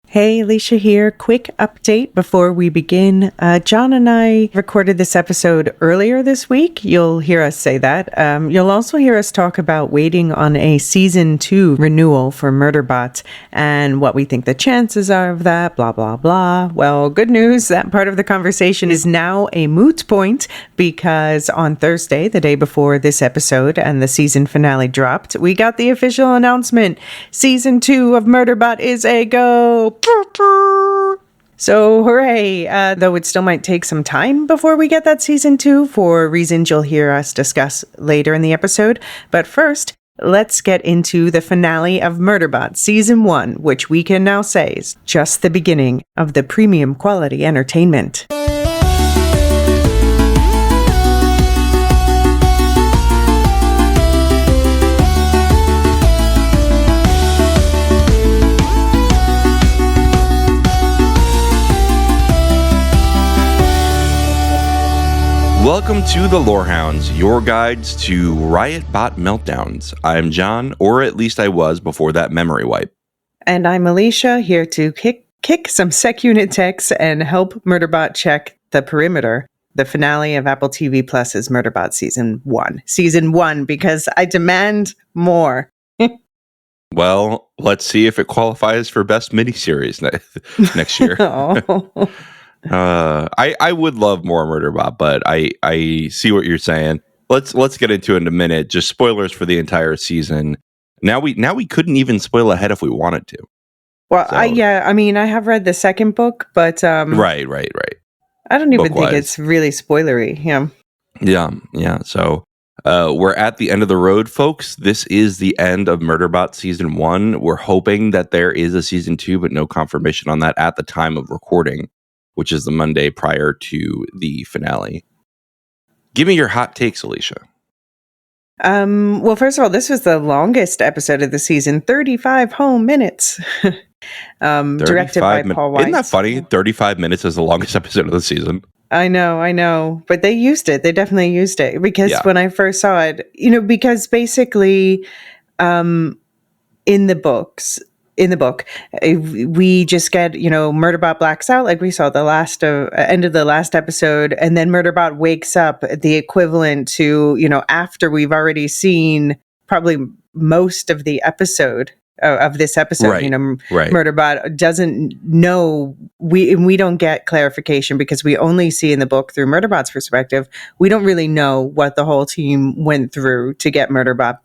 Hey, Elysia here. Quick update before we begin. John and I recorded this episode earlier this week. You'll hear us say that. You'll also hear us talk about waiting on a season 2 renewal for Murderbot and what we think the chances are of that, blah, blah, blah. Well, good news. That part of the conversation is now a moot point because on Thursday, the day before this episode and the season finale dropped, we got the official announcement. Season 2 of Murderbot is a go. So hooray, though it still might take some time before we get that season 2 for reasons you'll hear us discuss later in the episode. But first, let's get into the finale of Murderbot season 1, which we can now say is just the beginning of the premium quality entertainment. Welcome to the Lorehounds, your guides to Riot Bot meltdowns. I'm John, or at least I was before that memory wipe. And I'm Elysia, here to kick some sec unit techs and help Murderbot check the perimeter. The finale of Apple TV Plus's Murderbot season 1. Season 1, because I demand more. Well, let's see if it qualifies for best miniseries next year. I would love more Murderbot, but I see what you're saying. Let's get into it in a minute. Just spoilers for the entire season. Now we couldn't even spoil ahead if we wanted to. Well, so, I have read the second book, but right. I don't even think it's really spoilery. Yeah. So we're at the end of the road, folks. This is the end of Murderbot season 1. We're hoping that there is a season 2, but no confirmation on that at the time of recording, which is the Monday prior to the finale. Give me your hot takes, Elysia. Well, first of all, this was the longest episode of the season, 35 whole minutes. Directed by Paul Weiss. Isn't that funny? 35 minutes is the longest episode of the season. I know. But they used it. They definitely used it. Because when I first saw it, because basically in the book, we just get, Murderbot blacks out like we saw the end of the last episode, and then Murderbot wakes up the equivalent to, after we've already seen probably most of the episode of this episode. Right. Murderbot doesn't know, we don't get clarification because we only see in the book through Murderbot's perspective. We don't really know what the whole team went through to get Murderbot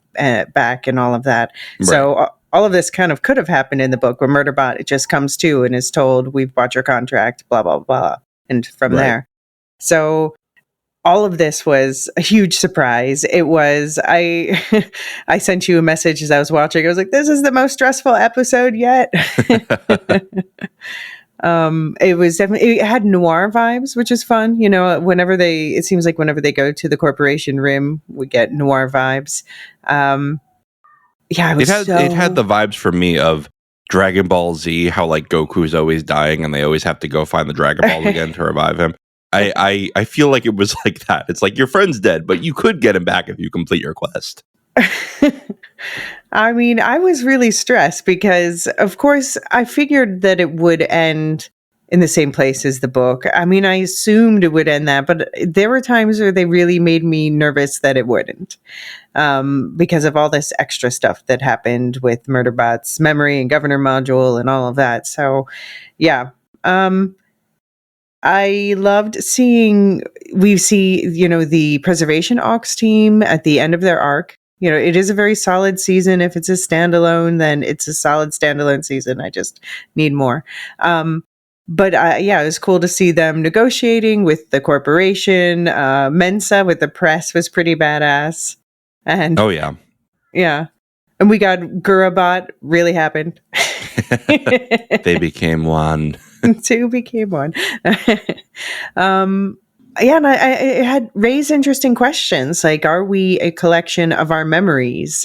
back and all of that. Right. So all of this kind of could have happened in the book where Murderbot just comes to and is told, we've bought your contract, blah, blah, blah. And from there. So all of this was a huge surprise. It was, I sent you a message as I was watching. I was like, this is the most stressful episode yet. It was definitely, it had noir vibes, which is fun. It seems like whenever they go to the Corporation Rim, we get noir vibes. It had the vibes for me of Dragon Ball Z, how like Goku's always dying and they always have to go find the Dragon Balls again to revive him. I feel like it was like that. It's like your friend's dead, but you could get him back if you complete your quest. I mean, I was really stressed because, of course, I figured that it would end in the same place as the book. I mean, I assumed it would end that, but there were times where they really made me nervous that it wouldn't, because of all this extra stuff that happened with Murderbot's memory and Governor Module and all of that. So, yeah. I loved we see, the Preservation Aux team at the end of their arc. It is a very solid season. If it's a standalone, then it's a solid standalone season. I just need more. But it was cool to see them negotiating with the corporation. Mensa with the press was pretty badass. And oh, yeah. Yeah. And we got Gurabot, really happened. They became one. Two became one. And it had raised interesting questions, like, are we a collection of our memories?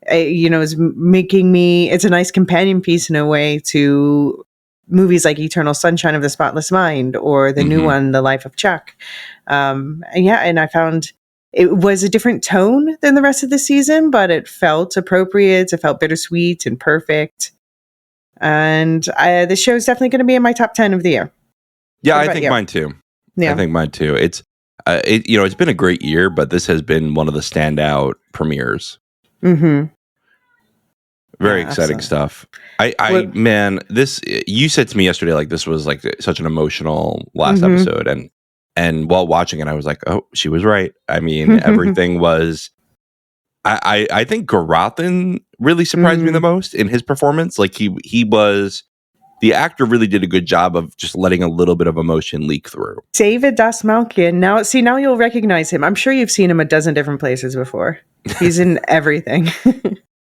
It's making me, it's a nice companion piece in a way to movies like Eternal Sunshine of the Spotless Mind or the new one, The Life of Chuck. And I found it was a different tone than the rest of the season, but it felt appropriate. It felt bittersweet and perfect. And the show is definitely going to be in my top 10 of the year. Yeah, What I about think you? mine too. Yeah. I think mine too. It's been a great year, but this has been one of the standout premieres. Mm-hmm. Very Yeah, exciting absolutely. stuff. What- Man, this, you said to me yesterday, like, this was like such an emotional last Mhm. episode, and while watching it, I was like, oh, she was right. I mean, everything was. I think Garathan really surprised me the most in his performance. Like, he was, the actor really did a good job of just letting a little bit of emotion leak through. David Dasmalkian. Now you'll recognize him. I'm sure you've seen him a dozen different places before. He's in everything.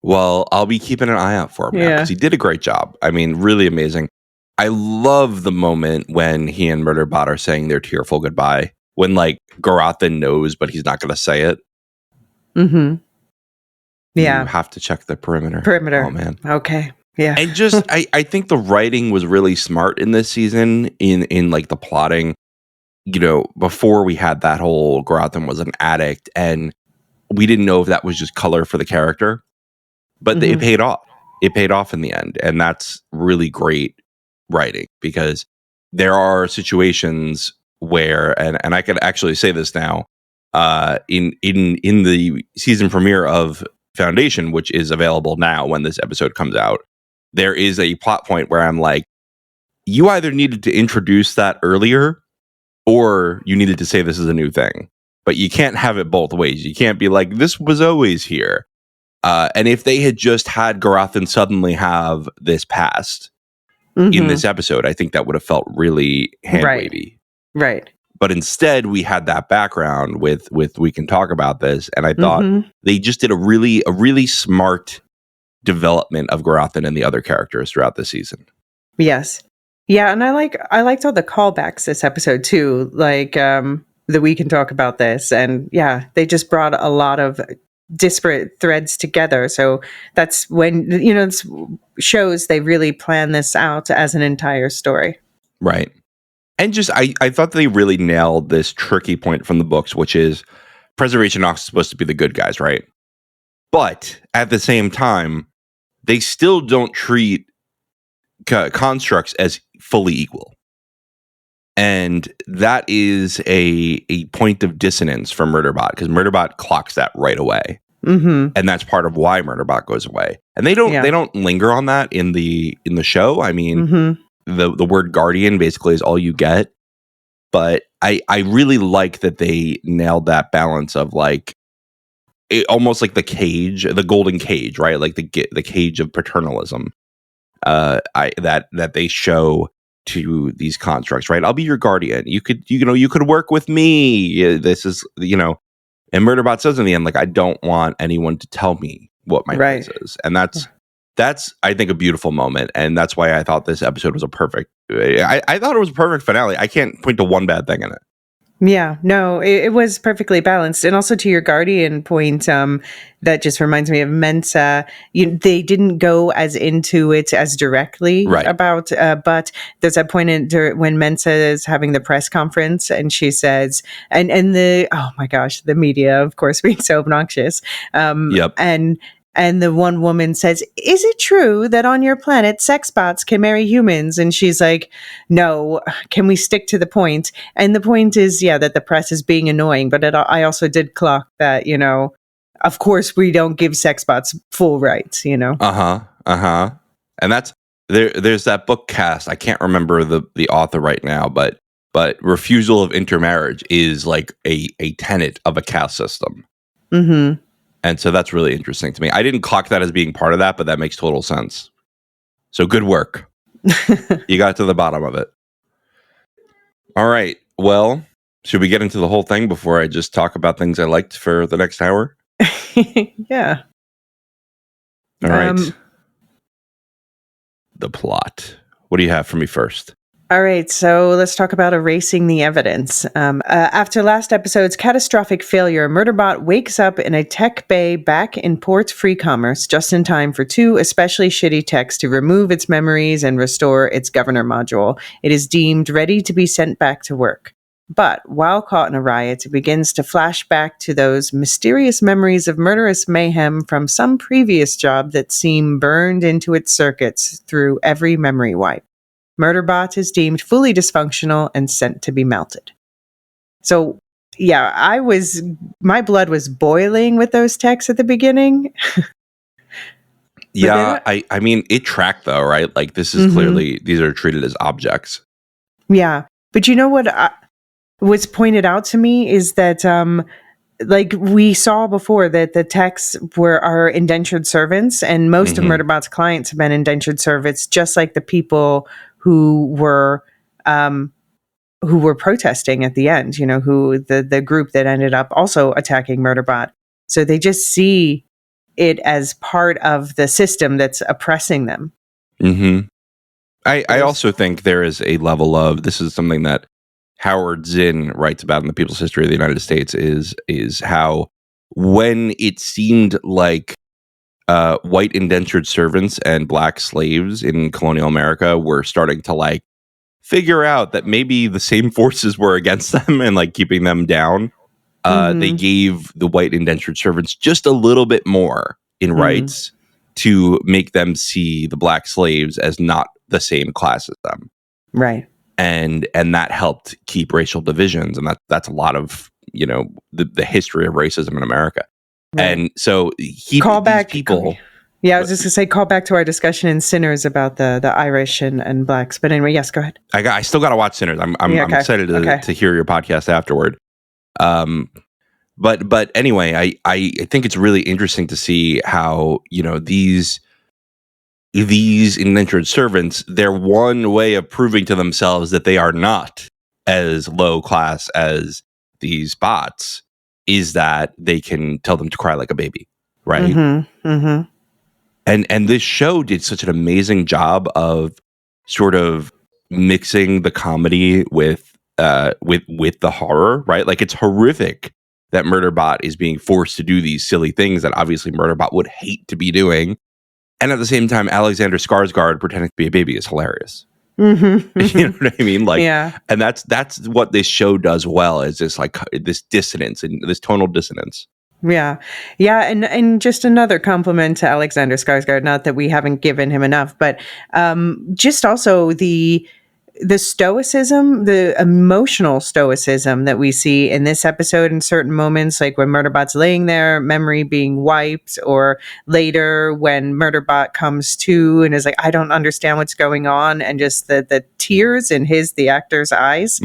Well, I'll be keeping an eye out for him now, Yeah. because he did a great job. I mean, really amazing. I love the moment when he and Murderbot are saying their tearful goodbye. When, like, Garathan knows, but he's not going to say it. Mm-hmm. Yeah. You have to check the perimeter. Perimeter. Oh, man. Okay. Yeah. And just, I think the writing was really smart in this season in like the plotting. You know, before we had that whole Garathan was an addict, and we didn't know if that was just color for the character, but it paid off. It paid off in the end, and that's really great writing, because there are situations where, and I can actually say this now, in the season premiere of Foundation, which is available now when this episode comes out, there is a plot point where I'm like, you either needed to introduce that earlier, or you needed to say this is a new thing, but you can't have it both ways. You can't be like, this was always here. And if they had just had Garathan suddenly have this past in this episode, I think that would have felt really hand-wavy. Right. But instead, we had that background with we can talk about this, and I thought they just did a really smart development of Garathan and the other characters throughout the season. Yes. Yeah, and I liked all the callbacks this episode too. Like that we can talk about this, and yeah, they just brought a lot of disparate threads together. So that's when, this shows they really plan this out as an entire story. Right. And just, I thought they really nailed this tricky point from the books, which is Preservation Ox is supposed to be the good guys, right? But at the same time, they still don't treat constructs as fully equal. And that is a point of dissonance for Murderbot, because Murderbot clocks that right away. And that's part of why Murderbot goes away. And they don't linger on that in the show. I mean, the word guardian basically is all you get. But I really like that they nailed that balance of, like, almost like the golden cage, right? Like the cage of paternalism. That they show to these constructs, right? I'll be your guardian. You could work with me. This is, and Murderbot says in the end, like, I don't want anyone to tell me what my place is. And that's I think a beautiful moment. And that's why I thought this episode was a perfect, I thought it was a perfect finale. I can't point to one bad thing in it. Yeah, no, it was perfectly balanced. And also to your guardian point, that just reminds me of Mensa. They didn't go as into it as directly about, but there's that point when Mensa is having the press conference, and she says, and oh my gosh, the media, of course, being so obnoxious. And the one woman says, is it true that on your planet, sex bots can marry humans? And she's like, no, can we stick to the point? And the point is, that the press is being annoying. But I also did clock that, of course, we don't give sex bots full rights, And that's, there's that book cast. I can't remember the author right now, but refusal of intermarriage is like a tenet of a caste system. And so that's really interesting to me. I didn't clock that as being part of that, but that makes total sense. So good work. You got to the bottom of it. All right. Well, should we get into the whole thing before I just talk about things I liked for the next hour? Yeah. All right. The plot. What do you have for me first? All right, so let's talk about erasing the evidence. After last episode's catastrophic failure, Murderbot wakes up in a tech bay back in Port Free Commerce just in time for 2 especially shitty techs to remove its memories and restore its governor module. It is deemed ready to be sent back to work. But while caught in a riot, it begins to flash back to those mysterious memories of murderous mayhem from some previous job that seem burned into its circuits through every memory wipe. Murderbot is deemed fully dysfunctional and sent to be melted. So, yeah, my blood was boiling with those texts at the beginning. Yeah, I mean, it tracked though, right? Like this is clearly, these are treated as objects. Yeah. But you know what was pointed out to me is that, like we saw before, that the techs are indentured servants, and most of Murderbot's clients have been indentured servants, just like the people who were protesting at the end, you know, who the group that ended up also attacking Murderbot. So they just see it as part of the system that's oppressing them. I also think there is a level of, this is something that Howard Zinn writes about in the People's History of the United States, is how when it seemed like white indentured servants and black slaves in colonial America were starting to like figure out that maybe the same forces were against them and like keeping them down, they gave the white indentured servants just a little bit more in rights to make them see the black slaves as not the same class as them. Right. And that helped keep racial divisions, and that's a lot of, you know, the history of racism in America. Right. And so people. Yeah, I was just gonna say, call back to our discussion in Sinners about the Irish and blacks. But anyway, yes, go ahead. I still got to watch Sinners. I'm excited to hear your podcast afterward. But anyway, I think it's really interesting to see how, you know, these indentured servants, their one way of proving to themselves that they are not as low class as these bots is that they can tell them to cry like a baby, right? And this show did such an amazing job of sort of mixing the comedy with the horror, right? Like it's horrific that Murderbot is being forced to do these silly things that obviously Murderbot would hate to be doing. And at the same time, Alexander Skarsgård pretending to be a baby is hilarious. You know what I mean? Like, yeah. And that's what this show does well, is this like this dissonance and this tonal dissonance. Yeah. Yeah. And just another compliment to Alexander Skarsgård, not that we haven't given him enough, but just also the stoicism, the emotional stoicism that we see in this episode in certain moments, like when Murderbot's laying there, memory being wiped, or later when Murderbot comes to and is like, I don't understand what's going on, and just the tears in the actor's eyes.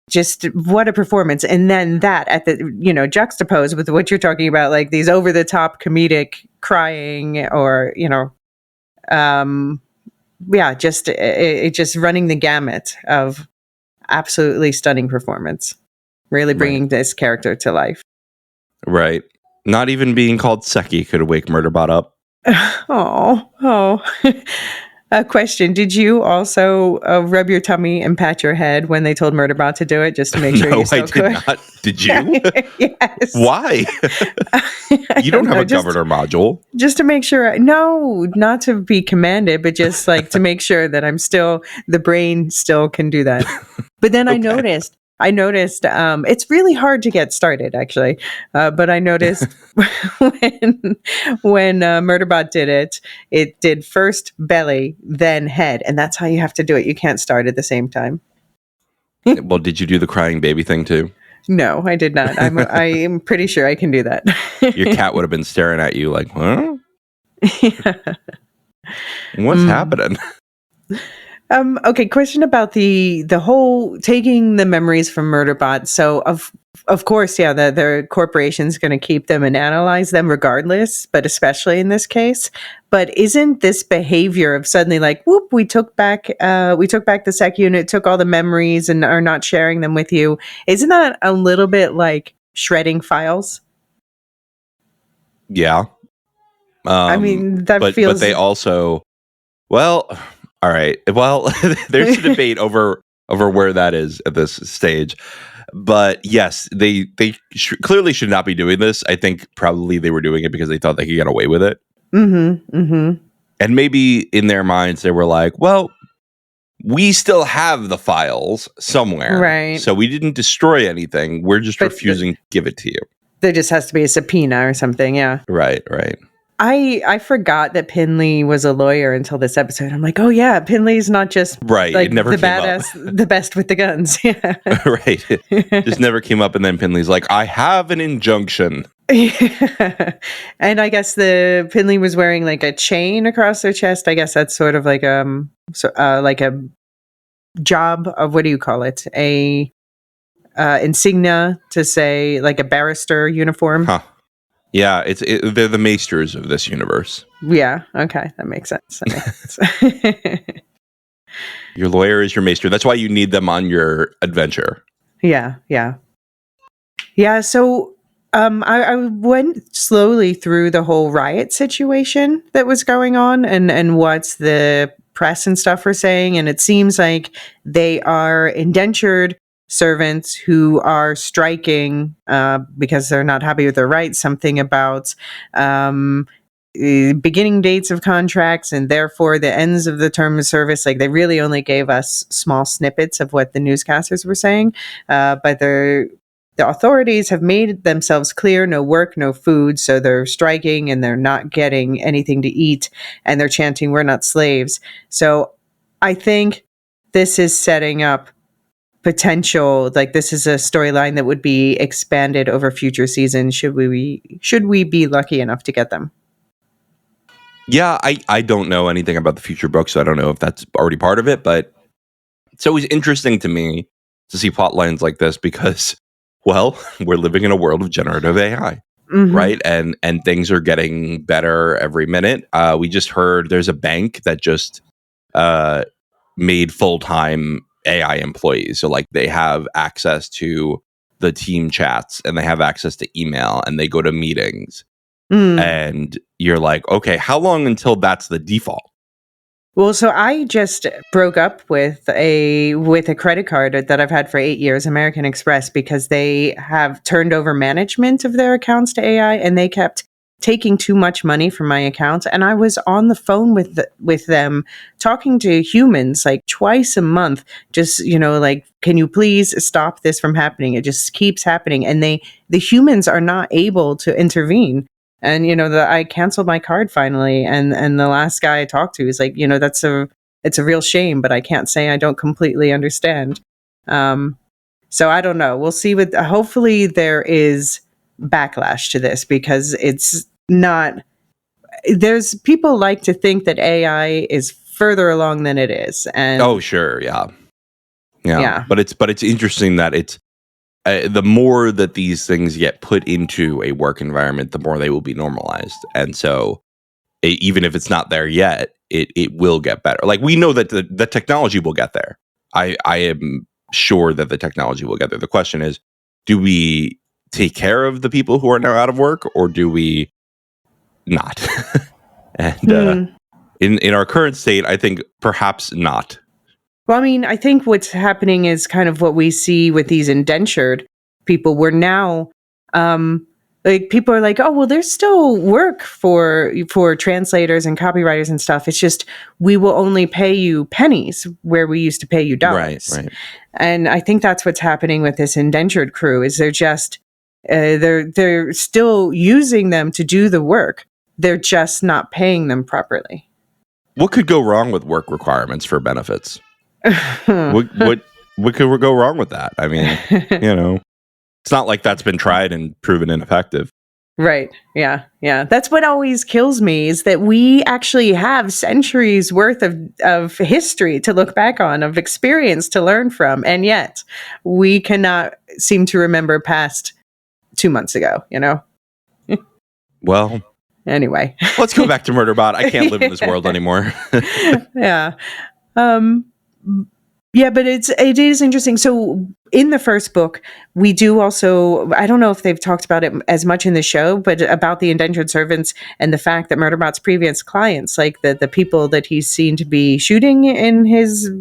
Just what a performance. And then that at the, you know, juxtaposed with what you're talking about, like these over the top comedic crying, or, you know, yeah, just it just running the gamut of absolutely stunning performance, really bringing this character to life. Right. Not even being called Seki could wake Murderbot up. Oh. A question. Did you also rub your tummy and pat your head when they told Murderbot to do it, just to make sure you still could? No, I did not. Did you? Yes. Why? You don't have a governor module. Just to make sure. No, not to be commanded, but just like to make sure that the brain still can do that. But then okay. I noticed it's really hard to get started, actually. But I noticed when Murderbot did it did first belly, then head. And that's how you have to do it. You can't start at the same time. Well, did you do the crying baby thing too? No, I did not. I'm pretty sure I can do that. Your cat would have been staring at you like, huh? Yeah. What's happening? Okay, question about the whole taking the memories from Murderbot. So of course, yeah, the corporation's going to keep them and analyze them regardless, but especially in this case. But isn't this behavior of suddenly like, whoop, we took back the sec unit, took all the memories and are not sharing them with you? Isn't that a little bit like shredding files? Yeah. I mean, feels. But they also, well. All right. Well, there's a debate over where that is at this stage. But yes, they clearly should not be doing this. I think probably they were doing it because they thought they could get away with it. And maybe in their minds they were like, well, we still have the files somewhere. Right. So we didn't destroy anything. We're just refusing to give it to you. There just has to be a subpoena or something. Yeah. Right. I forgot that Pinley was a lawyer until this episode. I'm like, oh yeah, Pinley's not just right. like it never the came badass, the best with the guns. Yeah. Right. It just never came up. And then Pinley's like, I have an injunction. And I guess the Pinley was wearing like a chain across their chest. I guess that's sort of like like a job of, what do you call it? A insignia, to say, like a barrister uniform. Huh. Yeah, they're the maesters of this universe. Yeah, okay, that makes sense. Your lawyer is your maester. That's why you need them on your adventure. Yeah. So I went slowly through the whole riot situation that was going on and what the press and stuff were saying, and it seems like they are indentured servants who are striking because they're not happy with their rights, something about beginning dates of contracts and therefore the ends of the term of service. Like, they really only gave us small snippets of what the newscasters were saying, but the authorities have made themselves clear: no work, no food. So they're striking and they're not getting anything to eat, and they're chanting, "We're not slaves." So I think this is setting up potential, like this is a storyline that would be expanded over future seasons should we be lucky enough to get them. Yeah, I don't know anything about the future books, so I don't know if that's already part of it, but it's always interesting to me to see plot lines like this because, well, we're living in a world of generative AI, right? And things are getting better every minute. We just heard there's a bank that just made full-time AI employees. So like they have access to the team chats and they have access to email and they go to meetings. And you're like, okay, how long until that's the default? Well, so I just broke up with a credit card that I've had for 8 years, American Express, because they have turned over management of their accounts to AI, and they kept taking too much money from my account. And I was on the phone with them talking to humans like twice a month, just, like, can you please stop this from happening? It just keeps happening. And the humans are not able to intervene. And, I canceled my card finally. And the last guy I talked to is like, it's a real shame, but I can't say I don't completely understand. So I don't know. We'll see hopefully there is backlash to this, because it's not, there's people like to think that AI is further along than it is. And oh, sure. Yeah. But it's interesting that it's, the more that these things get put into a work environment, the more they will be normalized. And so even if it's not there yet, it will get better. Like, we know that the technology will get there. I am sure that the technology will get there. The question is, do we take care of the people who are now out of work, or do we not? And in our current state, I think perhaps not. Well, I mean, I think what's happening is kind of what we see with these indentured people. We're now, like, people are like, oh, well, there's still work for translators and copywriters and stuff. It's just, we will only pay you pennies where we used to pay you dollars. Right. And I think that's what's happening with this indentured crew, is they're just, they're still using them to do the work. They're just not paying them properly. What could go wrong with work requirements for benefits? What could go wrong with that? I mean, it's not like that's been tried and proven ineffective. Right. Yeah. That's what always kills me, is that we actually have centuries worth of history to look back on, of experience to learn from. And yet we cannot seem to remember past 2 months ago, Well, anyway, let's go back to Murderbot. I can't live in this world anymore. Yeah. Yeah, but it is interesting. So in the first book, we do also, I don't know if they've talked about it as much in the show, but about the indentured servants and the fact that Murderbot's previous clients, like the people that he's seen to be shooting in his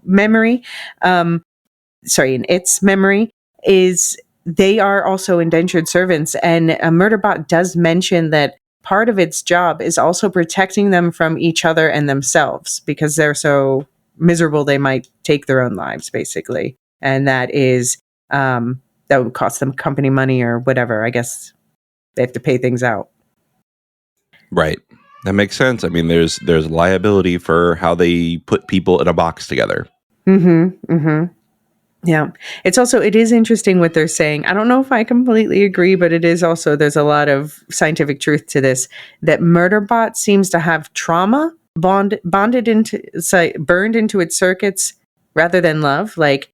memory, in its memory, is they are also indentured servants. And Murderbot does mention that part of its job is also protecting them from each other and themselves, because they're so miserable they might take their own lives, basically. And that is, that would cost them company money or whatever. I guess they have to pay things out. Right. That makes sense. I mean, there's liability for how they put people in a box together. Mm-hmm. Mm-hmm. Yeah. It is interesting what they're saying. I don't know if I completely agree, but it is also, there's a lot of scientific truth to this, that Murderbot seems to have trauma burned into its circuits rather than love. Like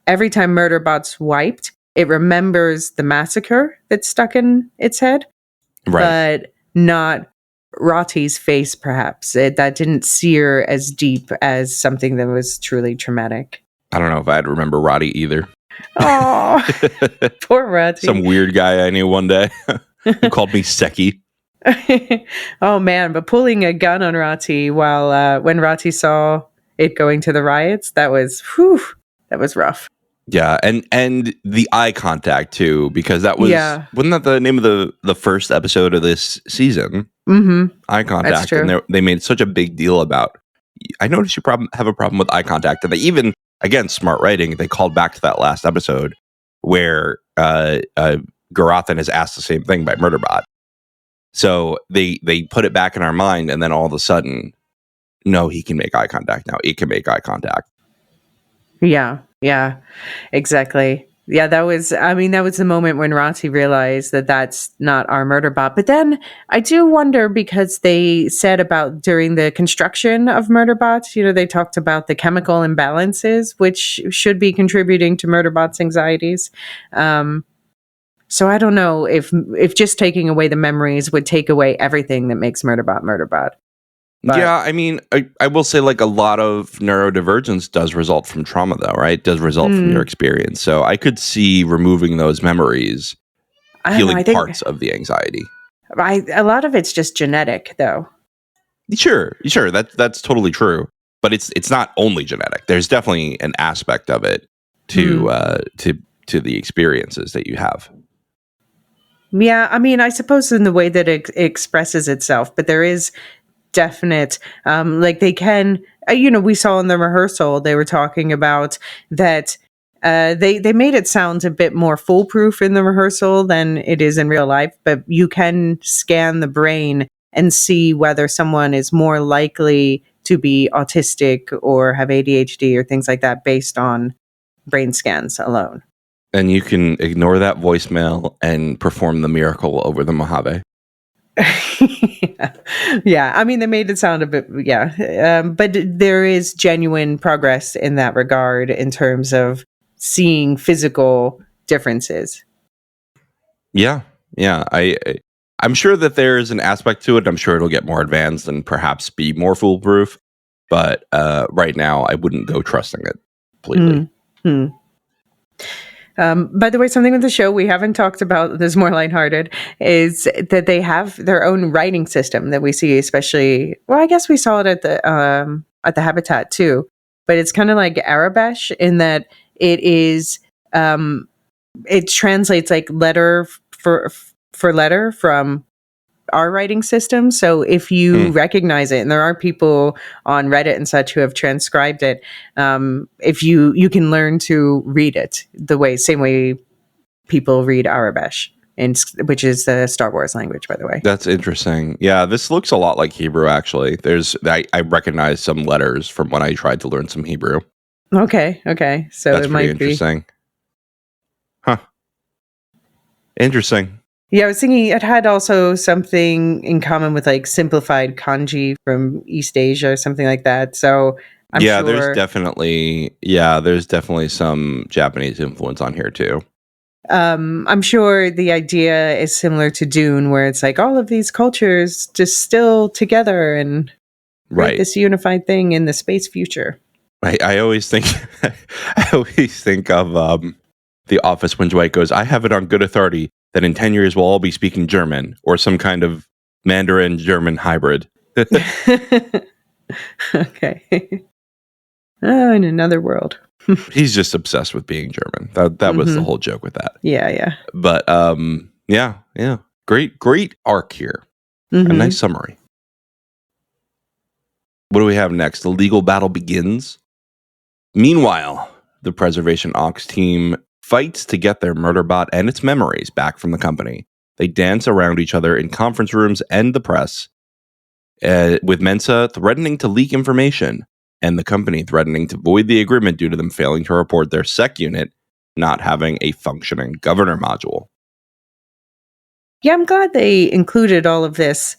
every time Murderbot's wiped, it remembers the massacre that's stuck in its head, Right. but not Rotty's face, perhaps. That didn't sear as deep as something that was truly traumatic. I don't know if I'd remember Roddy either. Oh, poor Rotty. Some weird guy I knew one day who called me Seki. Oh man, but pulling a gun on Rotty while when Rotty saw it going to the riots, that was rough. Yeah, and the eye contact too, because that was wasn't that the name of the first episode of this season? Mm-hmm. Eye contact. That's true. And they made such a big deal about. I noticed you have a problem with eye contact, and they even, again, smart writing, they called back to that last episode where Garathan is asked the same thing by Murderbot. So they put it back in our mind, and then all of a sudden, no, he can make eye contact now. It can make eye contact. Yeah, exactly. Yeah, that was the moment when Rotty realized that that's not our Murderbot. But then I do wonder, because they said about during the construction of Murderbot, they talked about the chemical imbalances, which should be contributing to Murderbot's anxieties. So I don't know if just taking away the memories would take away everything that makes Murderbot Murderbot. But, yeah, I mean, I will say, like, a lot of neurodivergence does result from trauma, though, right? Does result from your experience. So I could see removing those memories, healing parts of the anxiety. A lot of it's just genetic, though. Sure, that's totally true. But it's not only genetic. There's definitely an aspect of it to the experiences that you have. Yeah, I mean, I suppose in the way that it expresses itself, but there is definite, like they can, we saw in the rehearsal, they were talking about that they made it sound a bit more foolproof in the rehearsal than it is in real life, but you can scan the brain and see whether someone is more likely to be autistic or have ADHD or things like that based on brain scans alone. And you can ignore that voicemail and perform the miracle over the Mojave. Yeah, I mean, they made it sound a bit, but there is genuine progress in that regard in terms of seeing physical differences. Yeah. I'm sure that there is an aspect to it. I'm sure it'll get more advanced and perhaps be more foolproof. But right now, I wouldn't go trusting it completely. Mm-hmm. By the way, something with the show we haven't talked about that's more lighthearted is that they have their own writing system that we see, especially, well, I guess we saw it at the Habitat too, but it's kind of like Arabesh in that it is, it translates like letter for letter from our writing system. So if you recognize it, and there are people on Reddit and such who have transcribed it, if you can learn to read it same way people read Arabesh, which is the Star Wars language, by the way. That's interesting. Yeah, this looks a lot like Hebrew, actually. I recognize some letters from when I tried to learn some Hebrew. Okay. So that's it might interesting. Huh. Interesting. Yeah, I was thinking it had also something in common with like simplified kanji from East Asia or something like that. So I'm sure there's definitely some Japanese influence on here too. I'm sure the idea is similar to Dune, where it's like all of these cultures distill together and create this unified thing in the space future. I always think of The Office when Dwight goes, "I have it on good authority that in 10 years we'll all be speaking German or some kind of Mandarin German hybrid." Okay. In another world. He's just obsessed with being German. That was the whole joke with that. Yeah. But yeah. Great arc here. A nice summary. What do we have next? The legal battle begins. Meanwhile, the Preservation Ox team fights to get their Murderbot and its memories back from the company. They dance around each other in conference rooms and the press, with Mensa threatening to leak information and the company threatening to void the agreement due to them failing to report their sec unit not having a functioning governor module. Yeah, I'm glad they included all of this,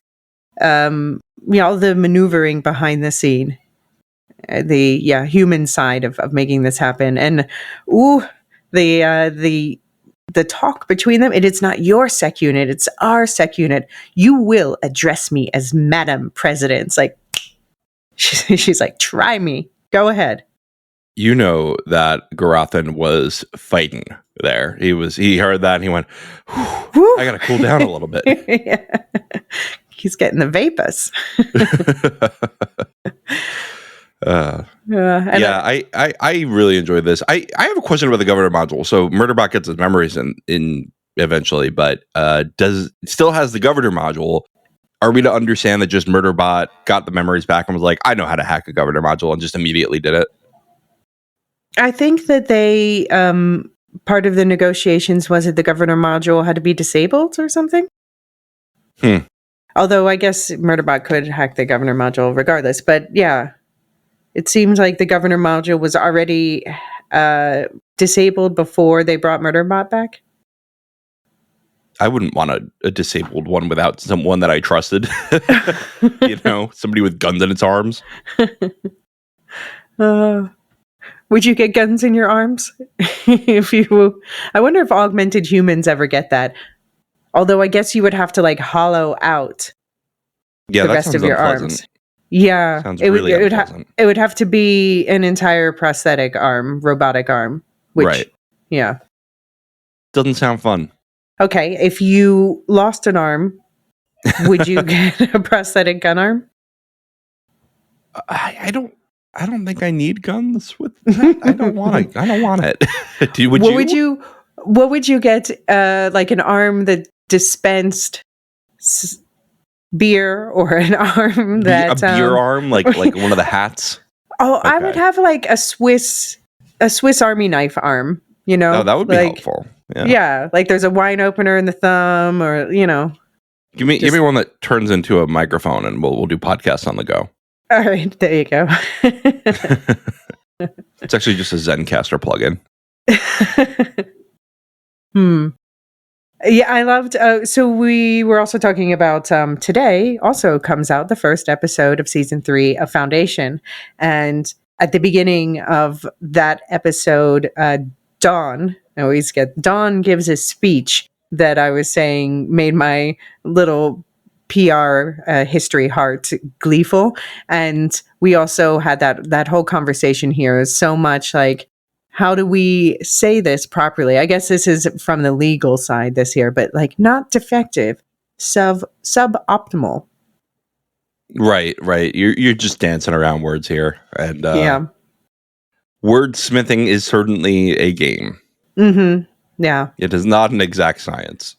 all the maneuvering behind the scene, the human side of making this happen, and the talk between them. It's not your sec unit; it's our sec unit. You will address me as Madam President. It's like she's like, try me, go ahead. You know that Garathan was fighting there. He heard that and he went, I gotta cool down a little bit. Yeah. He's getting the vapors. I really enjoyed this. I have a question about the governor module. So Murderbot gets his memories in eventually, but still has the governor module. Are we to understand that just Murderbot got the memories back and was like, I know how to hack a governor module, and just immediately did it? I think that they, part of the negotiations was that the governor module had to be disabled or something. Although I guess Murderbot could hack the governor module regardless. But yeah, it seems like the governor module was already disabled before they brought Murderbot back. I wouldn't want a disabled one without someone that I trusted. Somebody with guns in its arms. Would you get guns in your arms? I wonder if augmented humans ever get that. Although I guess you would have to hollow out the rest of your arms. Yeah, sounds really unpleasant. It would have to be an entire prosthetic arm, robotic arm. Right. Yeah. Doesn't sound fun. Okay, if you lost an arm, would you get a prosthetic gun arm? I don't think I need guns with that. I don't want it. What would you get? Like an arm that dispensed beer, or an arm that a beer arm, like one of the hats. Oh, okay. I would have like a Swiss Army knife arm. Oh, that would be helpful. Yeah, like there's a wine opener in the thumb, or Give me one that turns into a microphone, and we'll do podcasts on the go. All right, there you go. It's actually just a Zencaster plugin. Yeah, I loved. So we were also talking about today. Also comes out the first episode of season 3 of Foundation, and at the beginning of that episode, Dawn gives a speech that I was saying made my little PR history heart gleeful. And we also had that whole conversation here is so much like, how do we say this properly? I guess this is from the legal side this year, but not defective, suboptimal. Right. You're just dancing around words here. And yeah. Wordsmithing is certainly a game. Mm-hmm. Yeah. It is not an exact science.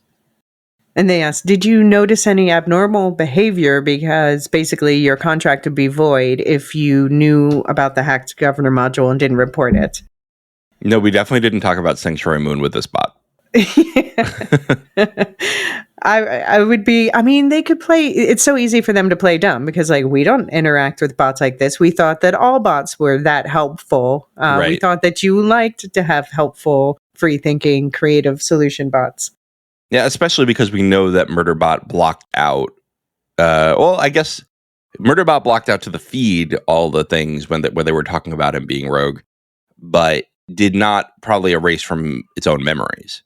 And they asked, did you notice any abnormal behavior? Because basically your contract would be void if you knew about the hacked governor module and didn't report it. No, we definitely didn't talk about Sanctuary Moon with this bot. I would be, they could play, it's so easy for them to play dumb because we don't interact with bots like this. We thought that all bots were that helpful. Right. We thought that you liked to have helpful, free thinking, creative solution bots. Yeah, especially because we know that Murderbot blocked out, I guess Murderbot blocked out to the feed all the things when they were talking about him being rogue, but did not probably erase from its own memories.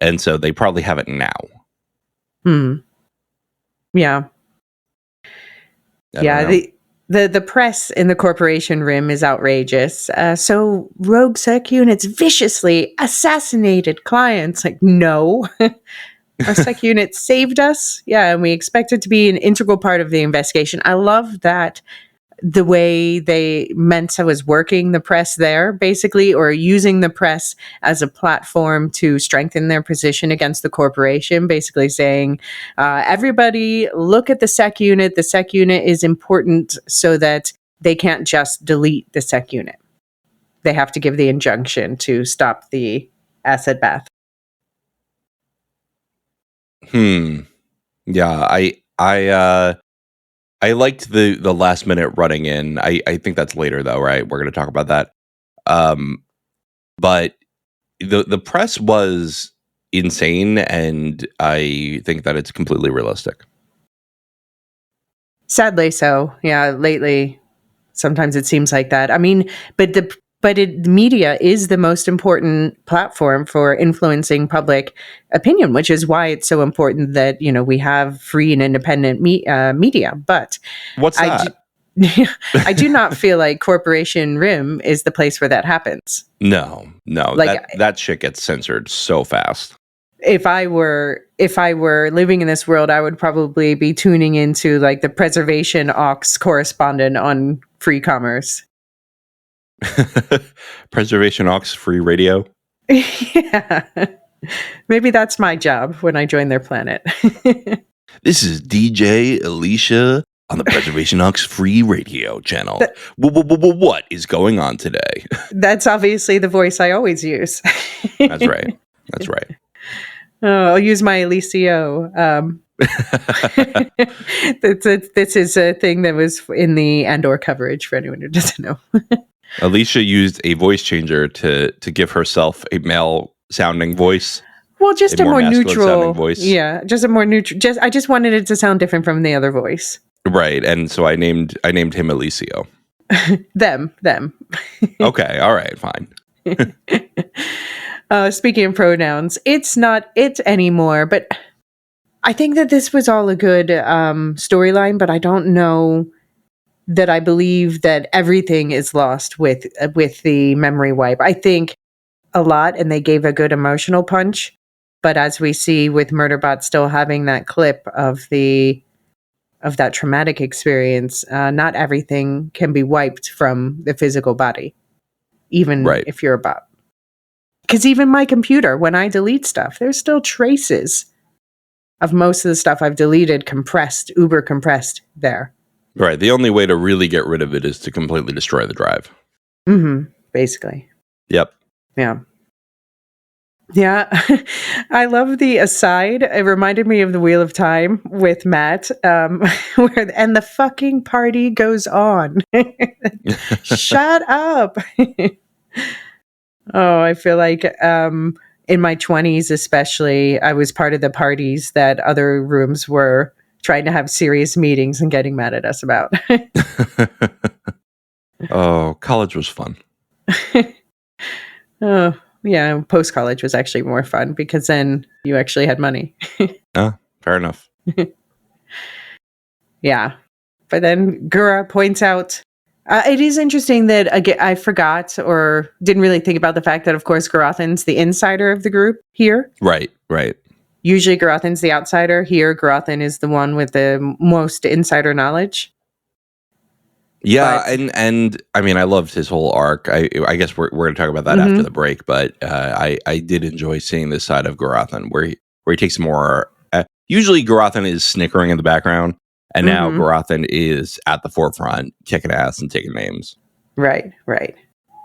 And so they probably have it now. Yeah. The press in the corporation rim is outrageous. So rogue sec units viciously assassinated clients. No. Our sec unit saved us. Yeah, and we expect it to be an integral part of the investigation. I love that the way Mensa was working the press there, basically, or using the press as a platform to strengthen their position against the corporation, basically saying, everybody look at the sec unit. The sec unit is important so that they can't just delete the sec unit. they have to give the injunction to stop the acid bath. Yeah, I liked the last minute running in. I think that's later though, right? We're going to talk about that. But the press was insane, and I think that it's completely realistic. Sadly so. Yeah, lately sometimes it seems like that. I mean, the media is the most important platform for influencing public opinion, which is why it's so important that, you know, we have free and independent media. But What's that? I do not feel like Corporation Rim is the place where that happens. No, Like, that shit gets censored so fast. If I were living in this world, I would probably be tuning into like the Preservation Aux correspondent on Free Commerce. Preservation Aux Free Radio. Yeah. Maybe that's my job when I join their planet. This is DJ Elysia on the Preservation Aux Free Radio channel. What is going on today? That's obviously the voice I always use. That's right. Oh, I'll use my Elysia. This is a thing that was in the Andor coverage for anyone who doesn't know. Elysia used a voice changer to give herself a male sounding voice. Well, just a more neutral voice. Yeah, just a more neutral. I just wanted it to sound different from the other voice. Right, and so I named him Elysia. Them. Okay, all right, fine. Speaking of pronouns, it's not it anymore, but I think that this was all a good storyline, but I don't know that I believe that everything is lost with the memory wipe. I think a lot, and they gave a good emotional punch, but as we see with Murderbot still having that clip of that traumatic experience, not everything can be wiped from the physical body, even if you're a bot. Because even my computer, when I delete stuff, there's still traces of most of the stuff I've deleted, compressed, uber compressed there. Right. The only way to really get rid of it is to completely destroy the drive. Mm-hmm. Basically. Yep. Yeah. Yeah. I love the aside. It reminded me of the Wheel of Time with Matt, and the fucking party goes on. Shut up. Oh, I feel like in my 20s especially, I was part of the parties that other rooms were trying to have serious meetings and getting mad at us about. Oh, college was fun. Oh, yeah, post-college was actually more fun because then you actually had money. Fair enough. Yeah. But then Gura points out, it is interesting that I forgot or didn't really think about the fact that, of course, Garothan's the insider of the group here. Right. Usually Garothan's the outsider. Here, Garothan is the one with the most insider knowledge. Yeah, and I mean, I loved his whole arc. I guess we're going to talk about that after the break, but I did enjoy seeing this side of Garothan where he takes more. Usually, Garothan is snickering in the background, and now Garothan is at the forefront, kicking ass and taking names. Right.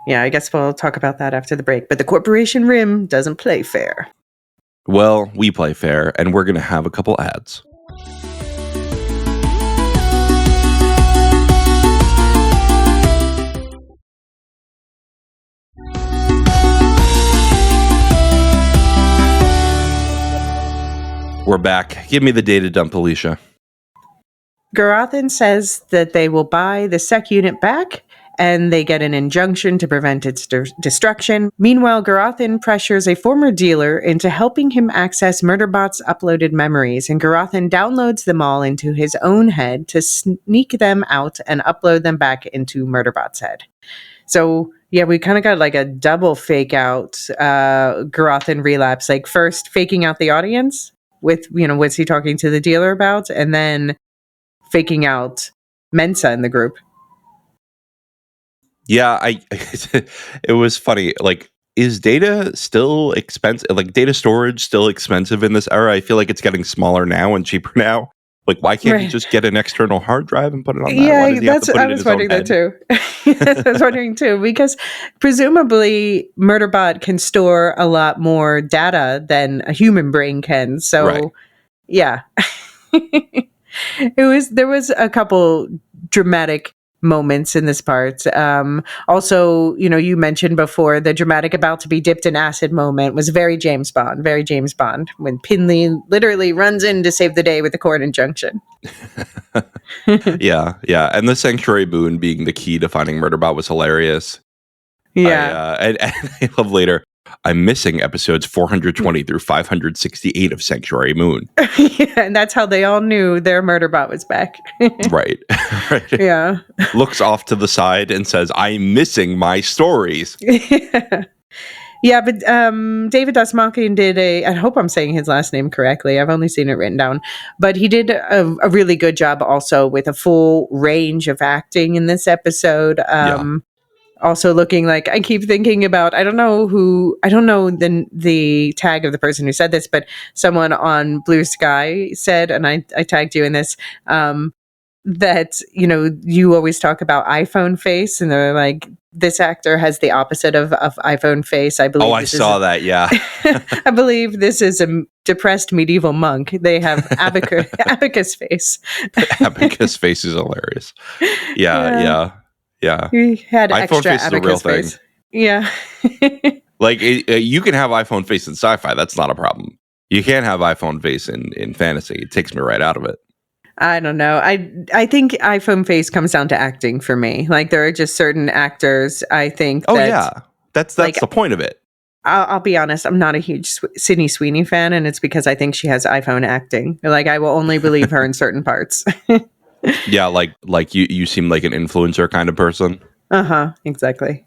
Yeah, I guess we'll talk about that after the break. But the Corporation Rim doesn't play fair. Well, we play fair, and we're going to have a couple ads. We're back. Give me the data dump, Elysia. Garothan says that they will buy the sec unit back, and they get an injunction to prevent its destruction. Meanwhile, Garothan pressures a former dealer into helping him access Murderbot's uploaded memories, and Garothan downloads them all into his own head to sneak them out and upload them back into Murderbot's head. So, yeah, we kind of got like a double fake out Garothan relapse. Like first faking out the audience with, what's he talking to the dealer about? And then faking out Mensa in the group. Yeah, it was funny. Like, is data still expensive? Like, data storage still expensive in this era? I feel like it's getting smaller now and cheaper now. Like, why can't he Right. just get an external hard drive and put it on that? Why Yeah, does he have to put I it in was his own wondering that head? too. I was wondering too, because presumably Murderbot can store a lot more data than a human brain can. Right. So, yeah. There was a couple dramatic moments in this part. Also, you mentioned before the dramatic about to be dipped in acid moment was very James Bond, when Pinley literally runs in to save the day with the court injunction. Yeah, yeah. And the sanctuary moon being the key to finding Murderbot was hilarious. Yeah. And I love later. I'm missing episodes 420 through 568 of Sanctuary Moon. Yeah, and that's how they all knew their Murderbot was back. Right. Right. Yeah. Looks off to the side and says, I'm missing my stories. Yeah, but David Dastmalchian did I hope I'm saying his last name correctly. I've only seen it written down. But he did a really good job also with a full range of acting in this episode. Also looking like, I keep thinking about, I don't know the tag of the person who said this, but someone on Blue Sky said, and I tagged you in this, that, you always talk about iPhone face, and they're like, this actor has the opposite of iPhone face. I believe. Oh, I saw that. Yeah. I believe this is a depressed medieval monk. They have abacus face. Abacus face is hilarious. Yeah. He had iPhone extra face is a real abacus thing. face. Yeah. Like, you can have iPhone face in sci-fi. That's not a problem. You can't have iPhone face in fantasy. It takes me right out of it. I don't know. I think iPhone face comes down to acting for me. Like, there are just certain actors, I think. Oh, yeah. That's like, the point of it. I'll be honest. I'm not a huge Sydney Sweeney fan, and it's because I think she has iPhone acting. Like, I will only believe her in certain parts. Yeah, like you seem like an influencer kind of person. Exactly.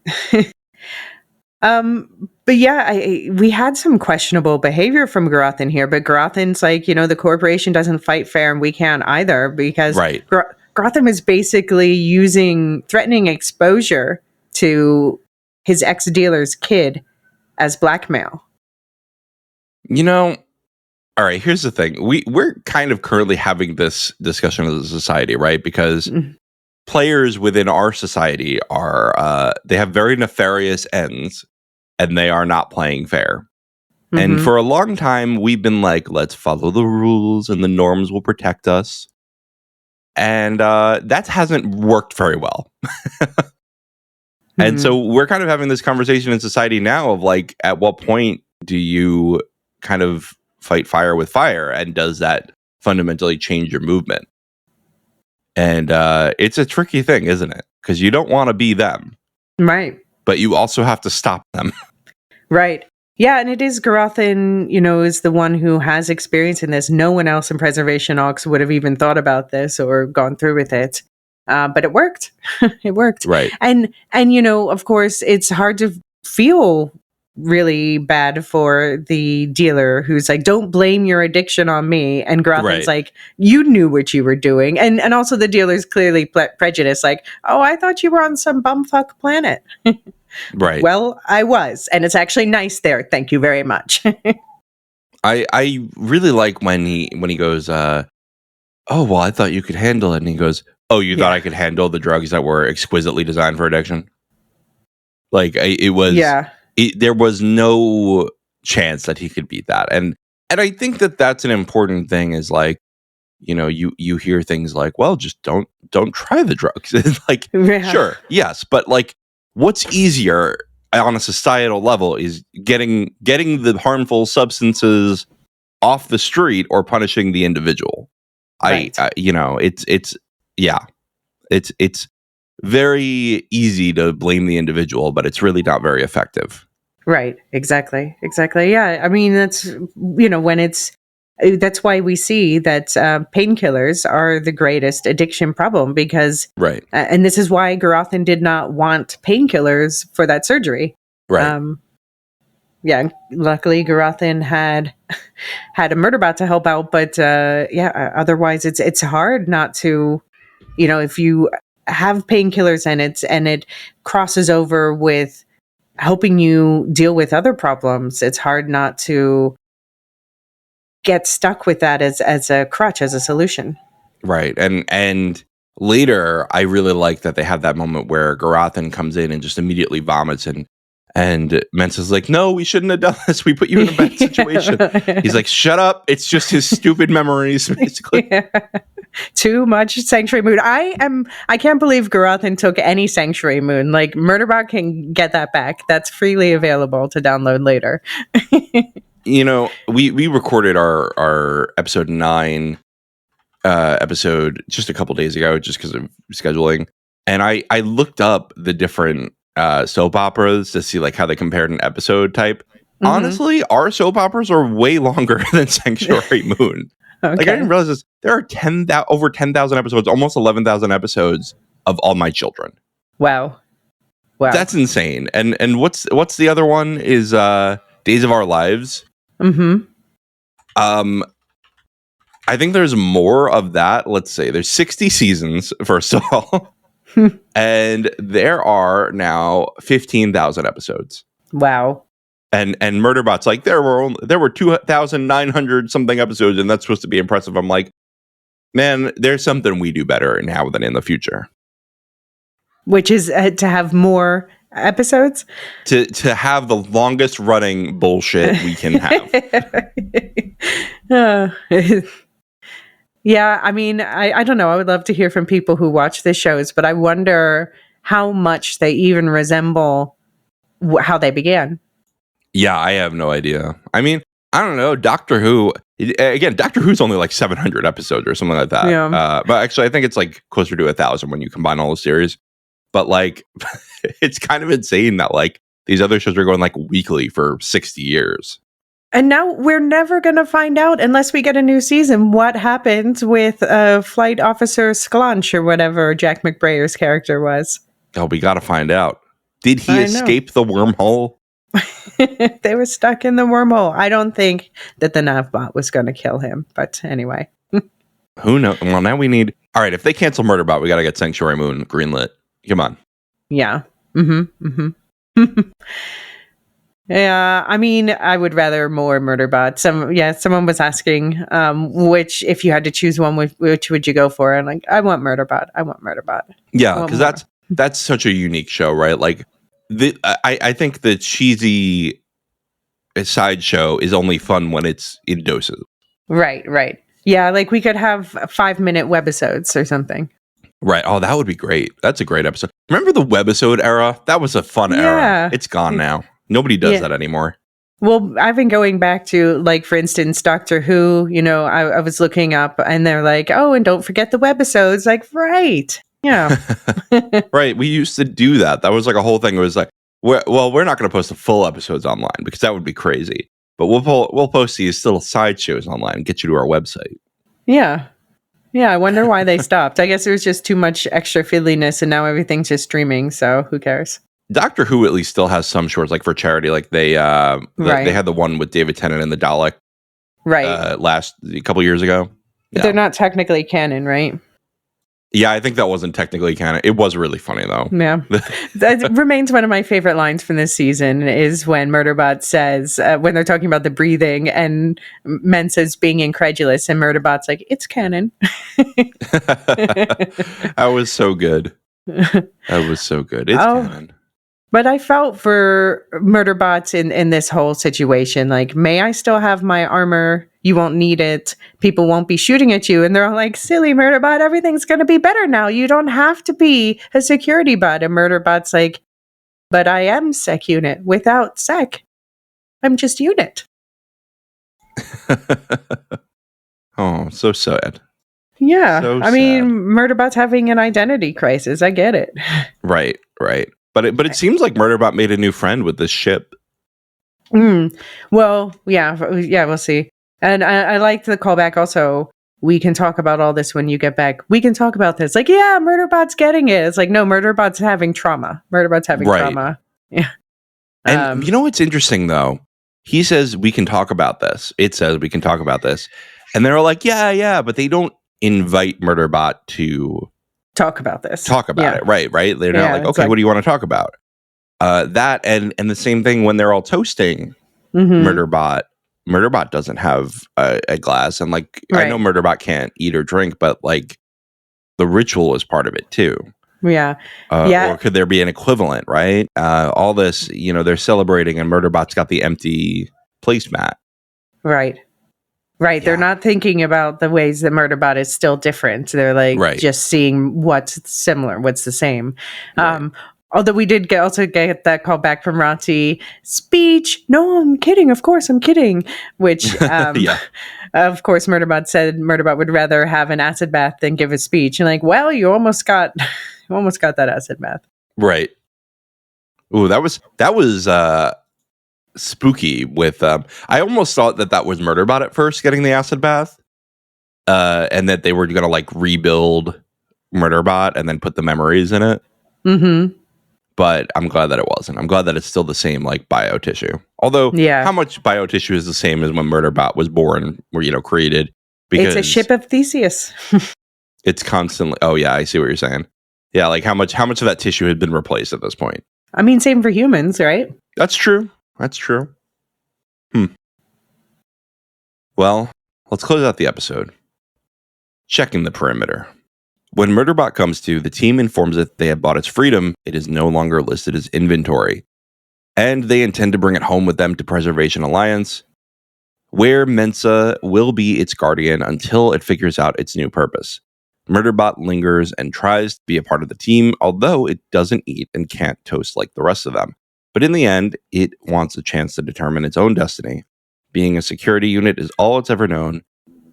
But yeah, we had some questionable behavior from Garothan here, but Garothan's like, the corporation doesn't fight fair, and we can't either, because Right. Garothan is basically using threatening exposure to his ex-dealer's kid as blackmail. All right, here's the thing. We're kind of currently having this discussion as a society, right? Because players within our society are they have very nefarious ends, and they are not playing fair. And for a long time, we've been like, let's follow the rules and the norms will protect us. And that hasn't worked very well. And so we're kind of having this conversation in society now of like, at what point do you kind of fight fire with fire? And does that fundamentally change your movement? And it's a tricky thing, isn't it? Because you don't want to be them. Right. But you also have to stop them. Right. Yeah, and it is Garothan, is the one who has experience in this. No one else in Preservation Ox would have even thought about this or gone through with it. But it worked. It worked. Right. And of course, it's hard to feel really bad for the dealer who's like, don't blame your addiction on me. And Garothan's like, you knew what you were doing. And also the dealer's clearly prejudiced, like, oh, I thought you were on some bumfuck planet. Right. Well, I was, and it's actually nice there. Thank you very much. I really like when he goes, oh, well, I thought you could handle it. And he goes, oh, you thought I could handle the drugs that were exquisitely designed for addiction? Like, it was, there was no chance that he could beat that. And I think that that's an important thing, is like, you hear things like, well, just don't try the drugs. It's like, sure, yes, but like, what's easier on a societal level is getting the harmful substances off the street or punishing the individual. Right. It's very easy to blame the individual, but it's really not very effective. Right. Exactly. Yeah. I mean, that's, that's why we see that painkillers are the greatest addiction problem, because, right. And this is why Garothan did not want painkillers for that surgery. Right. Yeah. Luckily, Garothan had a Murderbot to help out, but otherwise, it's hard not to, if you have painkillers and it crosses over with helping you deal with other problems, it's hard not to get stuck with that as a crutch, as a solution. Right. And later, I really like that they have that moment where Garathan comes in and just immediately vomits and Mensa's like, no, we shouldn't have done this. We put you in a bad situation. He's like, shut up. It's just his stupid memories, basically. Yeah. Too much Sanctuary Moon. I can't believe Garathan took any Sanctuary Moon. Like, Murderbot can get that back. That's freely available to download later. You know, we recorded our episode 9 episode just a couple days ago, just because of scheduling. And I looked up the different soap operas to see like how they compared an episode type. Mm-hmm. Honestly, our soap operas are way longer than Sanctuary Moon. Okay. Like, I didn't realize this. There are over 10,000 episodes, almost 11,000 episodes of All My Children. Wow. That's insane. And what's the other one is Days of Our Lives. Mm-hmm. I think there's more of that. Let's say there's 60 seasons, first of all. And there are now 15,000 episodes. Wow. And Murderbot's like, there were 2,900 something episodes, and that's supposed to be impressive. I'm like, man, there's something we do better now than in the future. Which is to have more episodes? To have the longest running bullshit we can have. Yeah, I mean, I don't know. I would love to hear from people who watch the shows, but I wonder how much they even resemble how they began. Yeah, I have no idea. I mean, I don't know. Doctor Who, again, Doctor Who's only like 700 episodes or something like that. Yeah. But actually, I think it's like closer to 1,000 when you combine all the series. But like, it's kind of insane that like these other shows are going like weekly for 60 years. And now we're never going to find out unless we get a new season what happens with Flight Officer Sklanch or whatever Jack McBrayer's character was. Oh, we got to find out. Did he escape the wormhole? They were stuck in the wormhole. I don't think that the Navbot was going to kill him. But anyway. Who knows? Well, now we need... All right, if they cancel Murderbot, we got to get Sanctuary Moon greenlit. Come on. Yeah. Mm-hmm. Mm-hmm. Yeah, I mean, I would rather more Murderbot. Someone was asking, which, if you had to choose one, which would you go for? And like, I want Murderbot. Yeah, because that's such a unique show, right? Like, I think the cheesy sideshow is only fun when it's in doses. Right. Yeah, like we could have 5-minute webisodes or something. Right. Oh, that would be great. That's a great episode. Remember the webisode era? That was a fun era. It's gone now. Nobody does that anymore. Well, I've been going back to, like, for instance, Doctor Who, you know, I was looking up and they're like, oh, and don't forget the webisodes. Like, right. Yeah. Right. We used to do that. That was like a whole thing. It was like, we're not going to post the full episodes online because that would be crazy. But we'll post these little sideshows online and get you to our website. Yeah. Yeah. I wonder why they stopped. I guess it was just too much extra fiddliness and now everything's just streaming. So who cares? Doctor Who at least still has some shorts, like for charity. Like they had the one with David Tennant and the Dalek, right? A couple years ago. But they're not technically canon, right? Yeah, I think that wasn't technically canon. It was really funny though. Yeah, that remains one of my favorite lines from this season. Is when Murderbot says when they're talking about the breathing, and Mensa's being incredulous, and Murderbot's like, "It's canon." That was so good. That was so good. It's canon. But I felt for Murderbots in this whole situation, like, may I still have my armor? You won't need it. People won't be shooting at you. And they're all like, silly Murderbot, everything's going to be better now. You don't have to be a security bot. And Murderbot's like, but I am Sec Unit without Sec. I'm just Unit. Oh, so sad. Yeah. So I mean, Murderbot's having an identity crisis. I get it. Right. But it seems like Murderbot made a new friend with this ship. Well, yeah, we'll see. And I liked the callback also. We can talk about all this when you get back. We can talk about this. Like, yeah, Murderbot's getting it. It's like, no, Murderbot's having trauma. Trauma. Yeah. And you know what's interesting, though? He says, we can talk about this. It says we can talk about this. And they're all like, yeah, but they don't invite Murderbot to... talk about this. It. Right. They're not like, okay, what do you want to talk about? That and the same thing when they're all toasting Murderbot. Murderbot doesn't have a glass, and like I know Murderbot can't eat or drink, but like the ritual is part of it too. Yeah. Or could there be an equivalent, right? All this, they're celebrating, and Murderbot's got the empty placemat. Right. Yeah. They're not thinking about the ways that Murderbot is still different. They're like just seeing what's similar, what's the same. Right. Although we did also get that call back from Rati, speech. No, I'm kidding. Of course, I'm kidding. Which, of course, Murderbot said Murderbot would rather have an acid bath than give a speech. And like, well, you almost got that acid bath. Right. Ooh, that was spooky. With I almost thought that was Murderbot at first getting the acid bath, and that they were gonna like rebuild Murderbot and then put the memories in it. Mm-hmm. But I'm glad that it wasn't. I'm glad that it's still the same like bio tissue. Although, how much bio tissue is the same as when Murderbot was born or created? Because it's a ship of Theseus. It's constantly. Oh yeah, I see what you're saying. Yeah, like how much of that tissue had been replaced at this point? I mean, same for humans, right? That's true. Well, let's close out the episode. Checking the perimeter. When Murderbot comes to, the team informs it they have bought its freedom. It is no longer listed as inventory. And they intend to bring it home with them to Preservation Alliance, where Mensa will be its guardian until it figures out its new purpose. Murderbot lingers and tries to be a part of the team, although it doesn't eat and can't toast like the rest of them. But in the end, it wants a chance to determine its own destiny. Being a security unit is all it's ever known,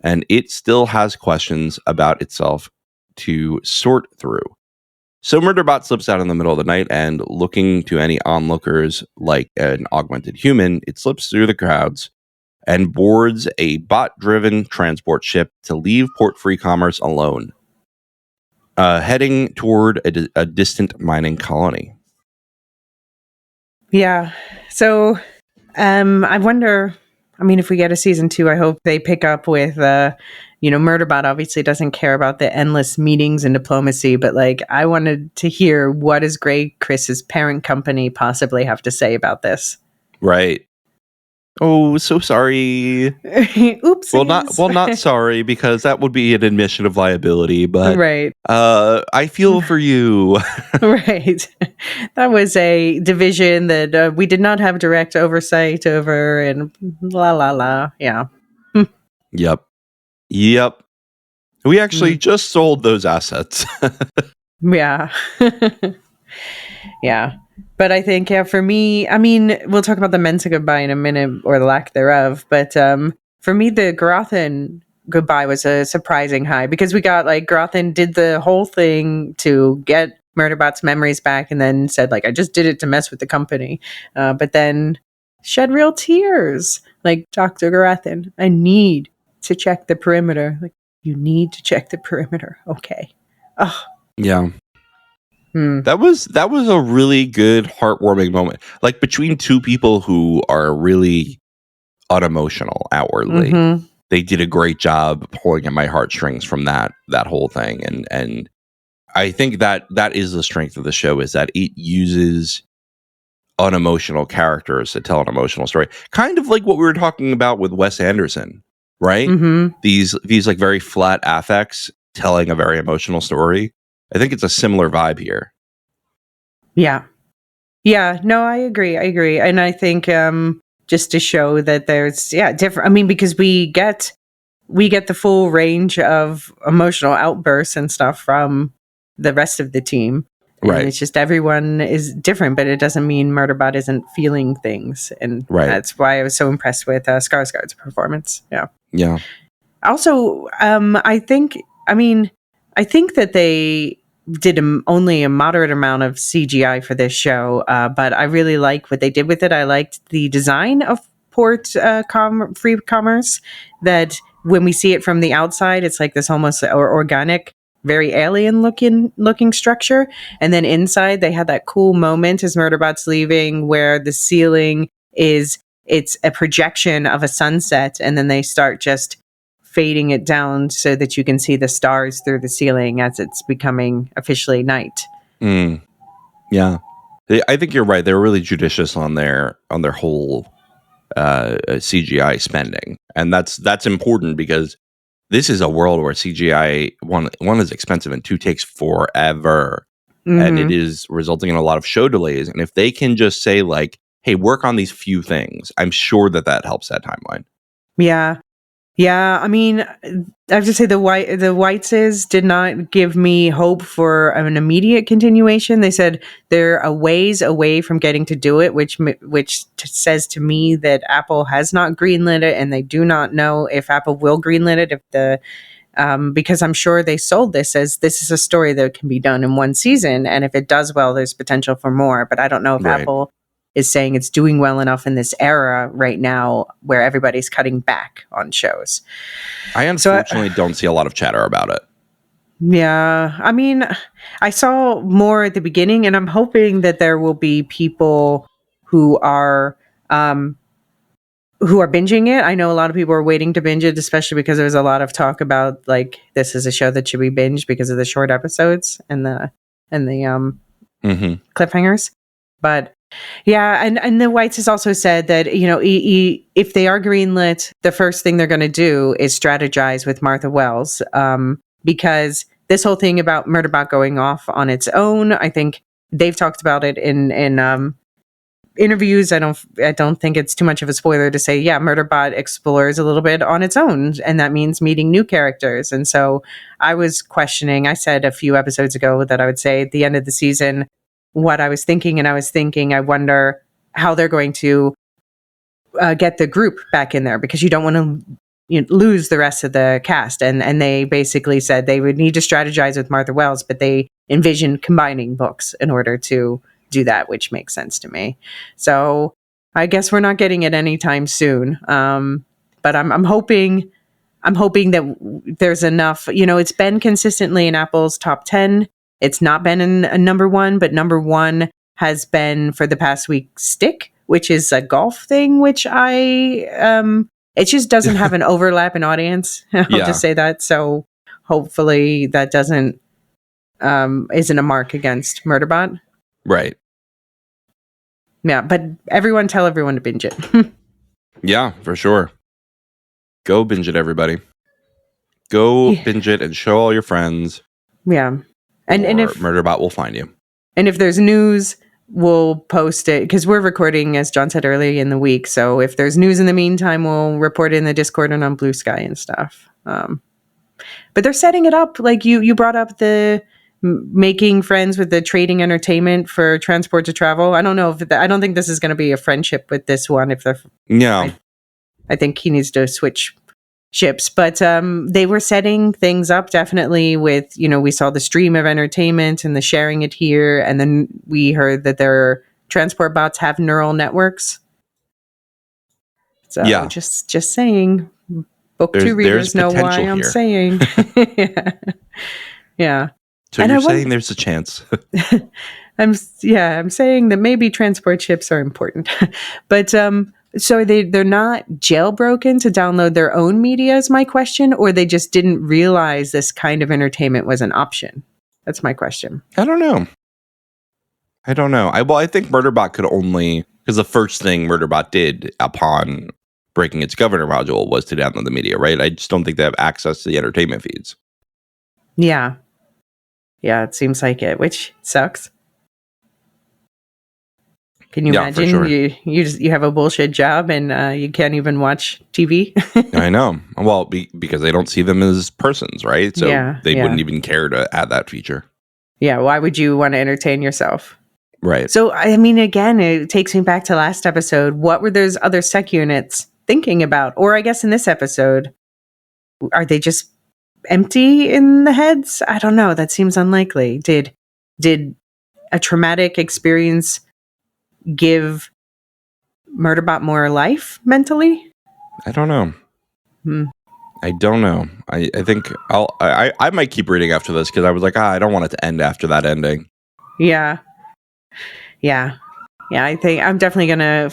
and it still has questions about itself to sort through. So Murderbot slips out in the middle of the night, and looking to any onlookers like an augmented human, it slips through the crowds and boards a bot-driven transport ship to leave Port Free Commerce alone, heading toward a distant mining colony. Yeah. So I wonder, if we get a season 2, I hope they pick up with, Murderbot obviously doesn't care about the endless meetings and diplomacy, but like I wanted to hear what does Grey Chris's parent company possibly have to say about this? Right. Oh, so sorry. Oops. Well, not sorry, because that would be an admission of liability, but I feel for you. Right. That was a division that we did not have direct oversight over, and yeah. Yep. We actually just sold those assets. Yeah. Yeah. But I think, for me, we'll talk about the Mensa goodbye in a minute, or the lack thereof. But for me, the Garothan goodbye was a surprising high, because we got like Garothan did the whole thing to get Murderbot's memories back, and then said like, I just did it to mess with the company. But then shed real tears. Like, Dr. Garothan, I need to check the perimeter. Like, you need to check the perimeter. Okay. Oh. Yeah. That was a really good, heartwarming moment. Like, between two people who are really unemotional outwardly. Mm-hmm. They did a great job pulling at my heartstrings from that whole thing. And I think that is the strength of the show, is that it uses unemotional characters to tell an emotional story. Kind of like what we were talking about with Wes Anderson, right? Mm-hmm. These like very flat affects telling a very emotional story. I think it's a similar vibe here. Yeah. Yeah, no, I agree. And I think just to show that there's different, because we get the full range of emotional outbursts and stuff from the rest of the team. Right. And it's just everyone is different, but it doesn't mean Murderbot isn't feeling things. And that's why I was so impressed with Skarsgård's performance. Yeah. Yeah. Also, I think that they did only a moderate amount of CGI for this show, but I really like what they did with it. I liked the design of Port Free Commerce, that when we see it from the outside, it's like this almost organic, very alien looking structure. And then inside, they had that cool moment as Murderbot's leaving, where the ceiling it's a projection of a sunset, and then they start just fading it down so that you can see the stars through the ceiling as it's becoming officially night. Yeah. I think you're right. They were really judicious on their whole CGI spending, and that's important because this is a world where CGI one is expensive and two takes forever, and it is resulting in a lot of show delays. And if they can just say like, "Hey, work on these few things," I'm sure that helps that timeline. Yeah. Yeah, I mean, I have to say the Whiteses did not give me hope for an immediate continuation. They said they're a ways away from getting to do it, which says to me that Apple has not greenlit it, and they do not know if Apple will greenlit it. Because I'm sure they sold this as this is a story that can be done in one season, and if it does well, there's potential for more. But I don't know if Apple is saying it's doing well enough in this era right now where everybody's cutting back on shows. I unfortunately don't see a lot of chatter about it. Yeah. I mean, I saw more at the beginning, and I'm hoping that there will be people who are binging it. I know a lot of people are waiting to binge it, especially because there's a lot of talk about like this is a show that should be binged because of the short episodes and the cliffhangers. But yeah, and the Whites has also said that, you know, if they are greenlit, the first thing they're going to do is strategize with Martha Wells, because this whole thing about Murderbot going off on its own, I think they've talked about it in interviews. I don't think it's too much of a spoiler to say, yeah, Murderbot explores a little bit on its own, and that means meeting new characters. And so I was questioning. I said a few episodes ago that I would say at the end of the season what I was thinking, and I wonder how they're going to get the group back in there, because you don't want to lose the rest of the cast. And they basically said they would need to strategize with Martha Wells, but they envision combining books in order to do that, which makes sense to me. So I guess we're not getting it anytime soon. But I'm hoping that there's enough. You know, it's been consistently in Apple's top 10. It's not been in a number one, but number one has been for the past week Stick, which is a golf thing, which it just doesn't have an overlap in audience. I'll just say that. So hopefully that isn't a mark against Murderbot. Right. Yeah, but tell everyone to binge it. Yeah, for sure. Go binge it, everybody. Go binge it and show all your friends. Yeah. And if Murderbot will find you. And if there's news, we'll post it, because we're recording, as John said, early in the week. So if there's news in the meantime, we'll report it in the Discord and on Blue Sky and stuff. But they're setting it up. Like you brought up the making friends with the trading entertainment for transport to travel. I don't know I don't think this is going to be a friendship with this one. I think he needs to switch ships, but they were setting things up definitely with, we saw the stream of entertainment and the sharing it here. And then we heard that their transport bots have neural networks. So just saying, book 2 readers know why I'm saying. Yeah. So and you're saying there's a chance. I'm saying that maybe transport ships are important, but so they're not jailbroken to download their own media is my question, or they just didn't realize this kind of entertainment was an option. That's my question. I don't know. I think Murderbot could only, because the first thing Murderbot did upon breaking its governor module was to download the media, right? I just don't think they have access to the entertainment feeds. Yeah. Yeah, it seems like it, which sucks. Can you imagine? Sure. You have a bullshit job and you can't even watch TV? I know. Well, because they don't see them as persons, right? So they wouldn't even care to add that feature. Yeah, why would you want to entertain yourself? Right. So, I mean, again, it takes me back to last episode. What were those other sec units thinking about? Or I guess in this episode, are they just empty in the heads? I don't know. That seems unlikely. Did a traumatic experience give Murderbot more life mentally? I don't know. I don't know. I think I might keep reading after this, because I was like, I don't want it to end after that ending. Yeah. I think I'm definitely gonna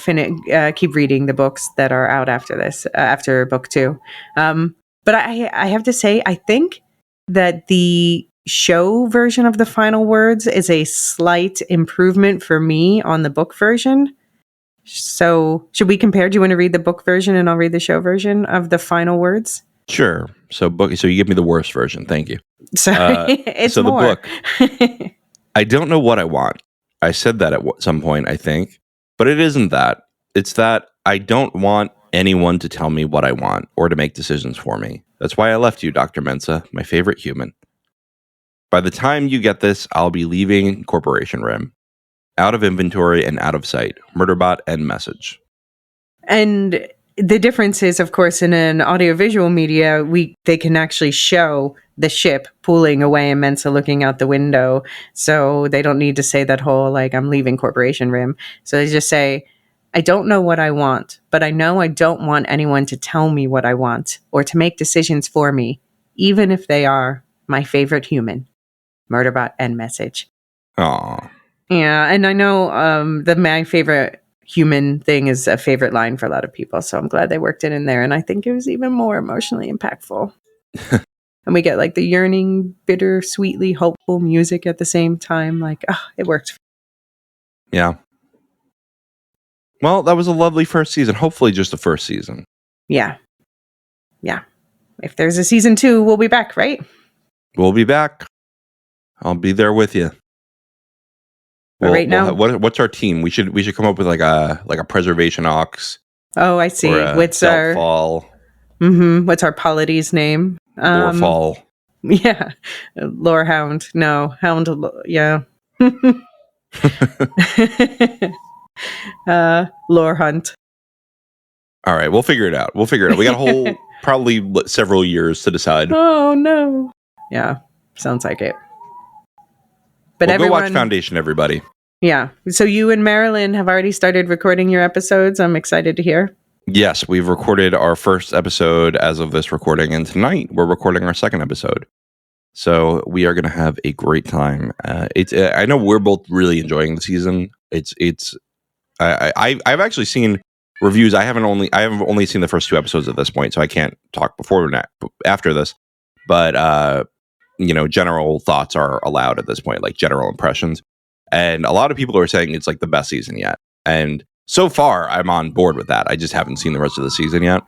keep reading the books that are out after this, after book 2. But I have to say, I think that the show version of the final words is a slight improvement for me on the book version. So should we compare? Do you want to read the book version and I'll read the show version of the final words? Sure. So you give me the worst version. Thank you. Sorry, it's so more. The book. I don't know what I want. I said that at some point, I think, but it isn't that. It's that I don't want anyone to tell me what I want or to make decisions for me. That's why I left you, Dr. Mensa, my favorite human. By the time you get this, I'll be leaving Corporation Rim. Out of inventory and out of sight. Murderbot end message. And the difference is, of course, in an audiovisual media, they can actually show the ship pulling away and Mensa looking out the window. So they don't need to say that whole, like, I'm leaving Corporation Rim. So they just say, I don't know what I want, but I know I don't want anyone to tell me what I want or to make decisions for me, even if they are my favorite human. Murderbot end message. Aww. Yeah, and I know my favorite human thing is a favorite line for a lot of people, so I'm glad they worked it in there, and I think it was even more emotionally impactful. And we get like the yearning, bitter, sweetly hopeful music at the same time. Like, it worked. Yeah. Well, that was a lovely first season. Hopefully just the first season. Yeah. Yeah. If there's a season 2, we'll be back, right? We'll be back. I'll be there with you. Now, what's our team? We should come up with like a preservation ox. Oh, I see. What's our fall? What's our polity's name? Fall. Yeah, Lorehound. No, Hound. Yeah. Lore Hunt. All right, we'll figure it out. We got a whole probably several years to decide. Oh no. Yeah, sounds like it. But go watch Foundation, everybody. Yeah. So you and Marilyn have already started recording your episodes. I'm excited to hear. Yes, we've recorded our first episode as of this recording, and tonight we're recording our second episode. So we are going to have a great time. I know we're both really enjoying the season. I've actually seen reviews. I have only seen the first 2 episodes at this point, so I can't talk after this. But general thoughts are allowed at this point, like general impressions. And a lot of people are saying it's like the best season yet. And so far, I'm on board with that. I just haven't seen the rest of the season yet.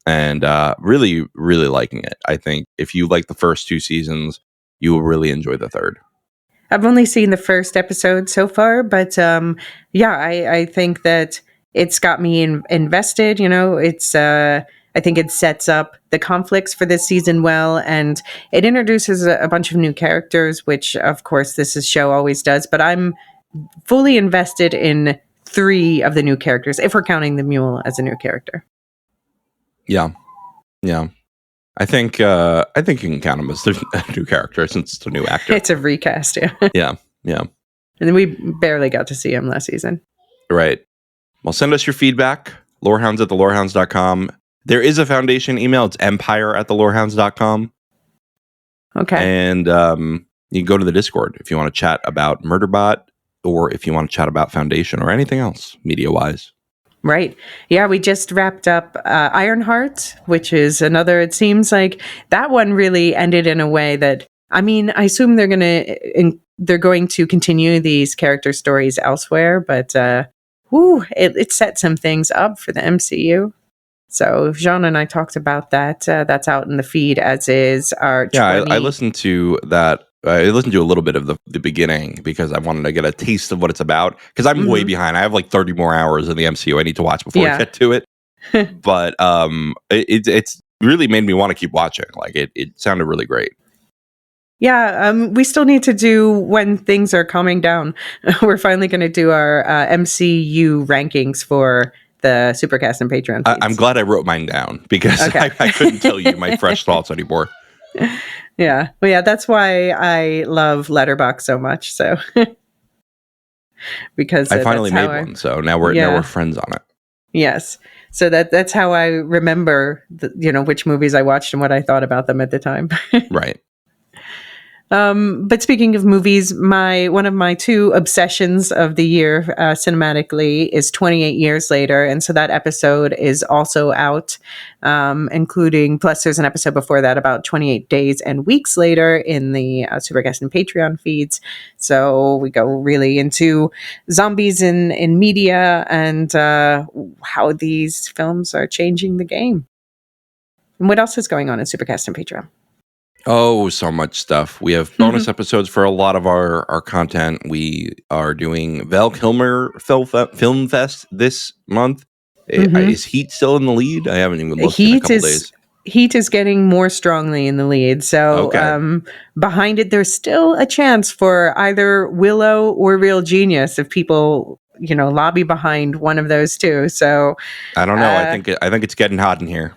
And really, really liking it. I think if you like the first 2 seasons, you will really enjoy the third. I've only seen the first episode so far, but I think that it's got me invested. I think it sets up the conflicts for this season well, and it introduces a bunch of new characters, which, of course, this show always does. But I'm fully invested in 3 of the new characters, if we're counting the mule as a new character. Yeah. I think you can count him as a new character since it's a new actor. It's a recast, yeah. Yeah. And then we barely got to see him last season. Right. Well, send us your feedback. Lorehounds@thelorehounds.com. There is a Foundation email. It's empire@thelorehounds.com. Okay. And you can go to the Discord if you want to chat about Murderbot or if you want to chat about Foundation or anything else media-wise. Right. Yeah, we just wrapped up Ironheart, which is another, it seems like that one really ended in a way that, I assume they're going to continue these character stories elsewhere, but it set some things up for the MCU. So Jean and I talked about that. That's out in the feed, as is our 20... I listened to that. I listened to a little bit of the beginning because I wanted to get a taste of what it's about. Because I'm way behind. I have like 30 more hours in the MCU I need to watch before I get to it. But it's really made me want to keep watching. Like it sounded really great. Yeah, we still need to do when things are calming down. We're finally going to do our MCU rankings for the Supercast and Patreon feeds. I'm glad I wrote mine down because I couldn't tell you my fresh thoughts anymore. Yeah. Well, yeah, that's why I love Letterboxd so much. So because I finally made one, so now we're friends on it. Yes. So that's how I remember which movies I watched and what I thought about them at the time. Right. But speaking of movies, one of my two obsessions of the year cinematically is 28 Years Later, and so that episode is also out, including, plus there's an episode before that about 28 Days and Weeks Later in the Supercast and Patreon feeds. So we go really into zombies in media and how these films are changing the game. And what else is going on in Supercast and Patreon? Oh, so much stuff. We have bonus episodes for a lot of our content. We are doing Val Kilmer Film Fest this month. Is Heat still in the lead? I haven't even looked in a couple days. Heat is getting more strongly in the lead. So behind it, there's still a chance for either Willow or Real Genius if people, lobby behind one of those two. So I don't know. I think it's getting hot in here.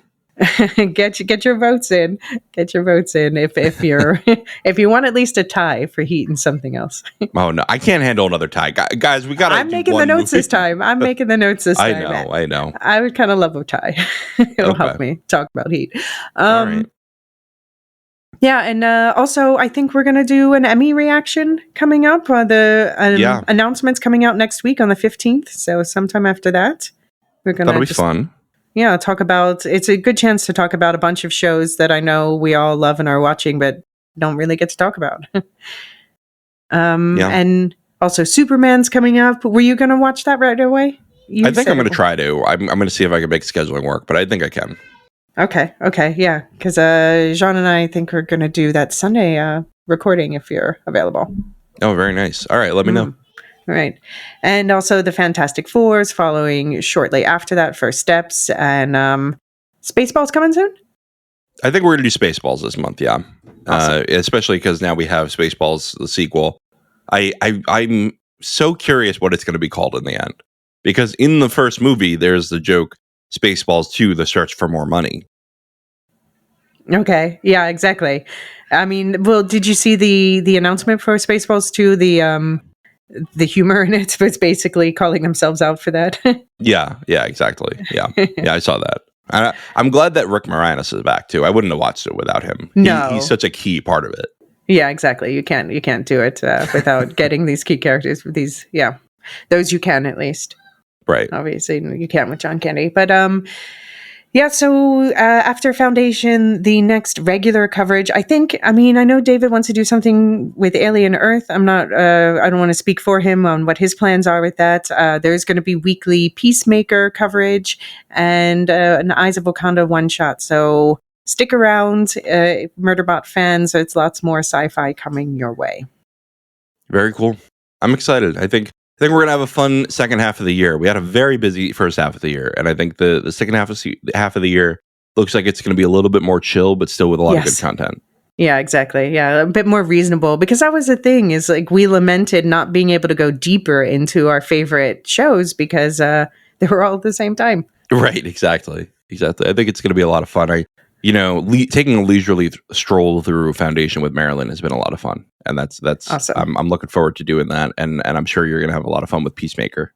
Get your votes in. Get your votes in if you're if you want at least a tie for Heat and something else. Oh no, I can't handle another tie, guys. We got. I'm making the notes this time. I know. I would kind of love a tie. It'll help me talk about Heat. All right. Yeah, and also I think we're gonna do an Emmy reaction coming up. The announcements coming out next week on the 15th. So sometime after that, we're gonna. That'll be fun. Yeah, it's a good chance to talk about a bunch of shows that I know we all love and are watching, but don't really get to talk about. And also Superman's coming up. Were you going to watch that right away? I think I'm going to try to. I'm going to see if I can make scheduling work, but I think I can. Okay, yeah, because Jean and I think we're going to do that Sunday recording if you're available. Oh, very nice. All right, let me know. Right. And also the Fantastic Fours following shortly after that, First Steps, and Spaceballs coming soon? I think we're going to do Spaceballs this month, yeah. Awesome. Especially because now we have Spaceballs, the sequel. I'm so curious what it's going to be called in the end. Because in the first movie, there's the joke, Spaceballs 2, The Search for More Money. Okay, yeah, exactly. I mean, well, did you see the announcement for Spaceballs 2, the humor in it, but it's basically calling themselves out for that. Yeah, exactly. Yeah, I saw that. I'm glad that Rick Moranis is back too. I wouldn't have watched it without him. No, he's such a key part of it. Yeah, exactly. You can't do it without getting these key characters. Those you can at least. Right. Obviously, you can't with John Candy, but yeah, so after Foundation, the next regular coverage, I know David wants to do something with Alien Earth. I don't want to speak for him on what his plans are with that. There's going to be weekly Peacemaker coverage and an Eyes of Wakanda one-shot. So stick around, Murderbot fans. It's lots more sci-fi coming your way. Very cool. I'm excited. I think we're going to have a fun second half of the year. We had a very busy first half of the year, and I think the second half of the year looks like it's going to be a little bit more chill, but still with a lot of good content. Yeah, exactly. Yeah, a bit more reasonable, because that was the thing, is like we lamented not being able to go deeper into our favorite shows because they were all at the same time. Right, exactly. I think it's going to be a lot of fun. Taking a leisurely stroll through Foundation with Marilyn has been a lot of fun, and that's awesome. I'm looking forward to doing that, and I'm sure you're going to have a lot of fun with Peacemaker.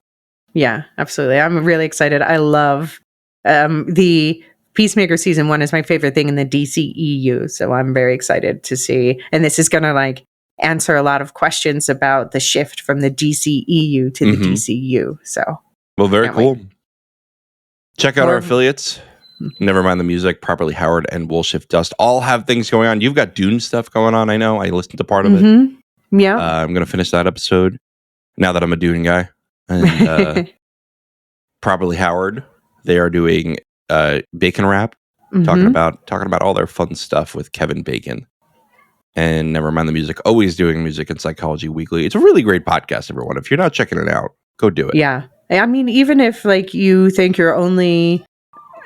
Yeah, absolutely. I'm really excited. I love the Peacemaker season 1 is my favorite thing in the DCEU, so I'm very excited to see. And this is going to answer a lot of questions about the shift from the DCEU to the DCU. So, well, very cool. Wait. Check out our affiliates. Never Mind the Music, Properly Howard, and We'll Shift Dust all have things going on. You've got Dune stuff going on, I know. I listened to part of it. Yeah. I'm going to finish that episode now that I'm a Dune guy. And Properly Howard, they are doing Bacon Rap, talking about all their fun stuff with Kevin Bacon. And Never Mind the Music, always doing Music and Psychology Weekly. It's a really great podcast, everyone. If you're not checking it out, go do it. Yeah. I mean, even if you think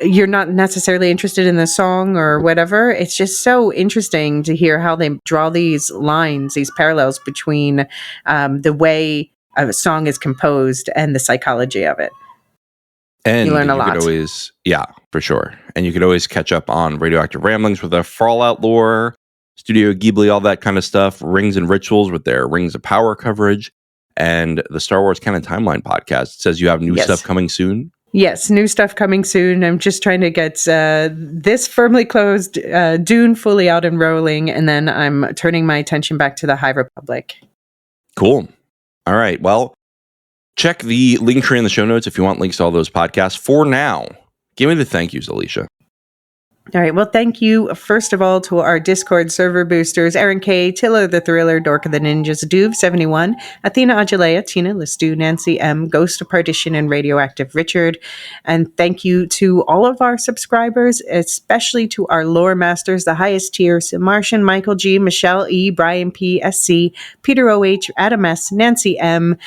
you're not necessarily interested in the song or whatever, it's just so interesting to hear how they draw these lines, these parallels between the way a song is composed and the psychology of it. And you learn a lot. For sure. And you could always catch up on Radioactive Ramblings with their Fallout lore, Studio Ghibli, all that kind of stuff, Rings and Rituals with their Rings of Power coverage, and the Star Wars Canon Timeline podcast says you have new stuff coming soon. Yes, new stuff coming soon. I'm just trying to get this firmly closed, Dune fully out and rolling, and then I'm turning my attention back to the High Republic. Cool. All right. Well, check the link tree in the show notes if you want links to all those podcasts. For now, give me the thank yous, Elysia. All right. Well, thank you, first of all, to our Discord server boosters, Aaron K., Tiller the Thriller, Dork of the Ninjas, Duve71, Athena Ajalea, Tina Listu, Nancy M., Ghost of Partition, and Radioactive Richard. And thank you to all of our subscribers, especially to our lore masters, the highest tiers, Martian, Michael G., Michelle E., Brian P., SC, Peter O.H., Adam S., Nancy M.,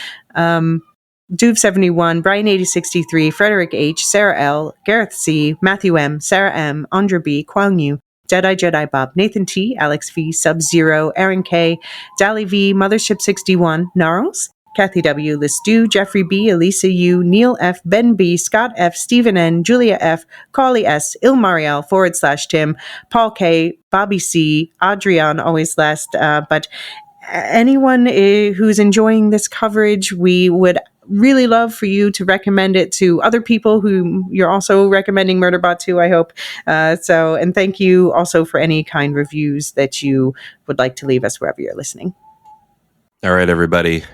Duve71, Brian8063, Frederick H., Sarah L., Gareth C., Matthew M., Sarah M., Andra B., Kwang Yu, Jedi Bob, Nathan T., Alex V., Sub-Zero, Aaron K., Dally V., Mothership 61, Gnarls, Kathy W., Listu, Jeffrey B., Elisa U., Neil F., Ben B., Scott F., Stephen N., Julia F., Carly S., Ilmariel /Tim, Paul K., Bobby C., Adrian, always last, but anyone who's enjoying this coverage, we would really love for you to recommend it to other people who you're also recommending Murderbot to, I hope. And thank you also for any kind reviews that you would like to leave us wherever you're listening. All right, everybody.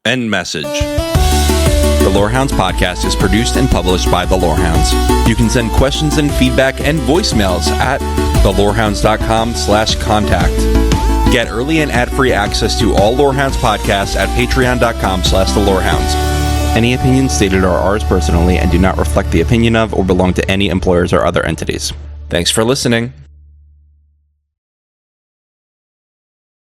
End message. The Lorehounds podcast is produced and published by the Lorehounds. You can send questions and feedback and voicemails at thelorehounds.com/contact. Get early and ad-free access to all Lorehounds podcasts at patreon.com/thelorehounds. Any opinions stated are ours personally and do not reflect the opinion of or belong to any employers or other entities. Thanks for listening.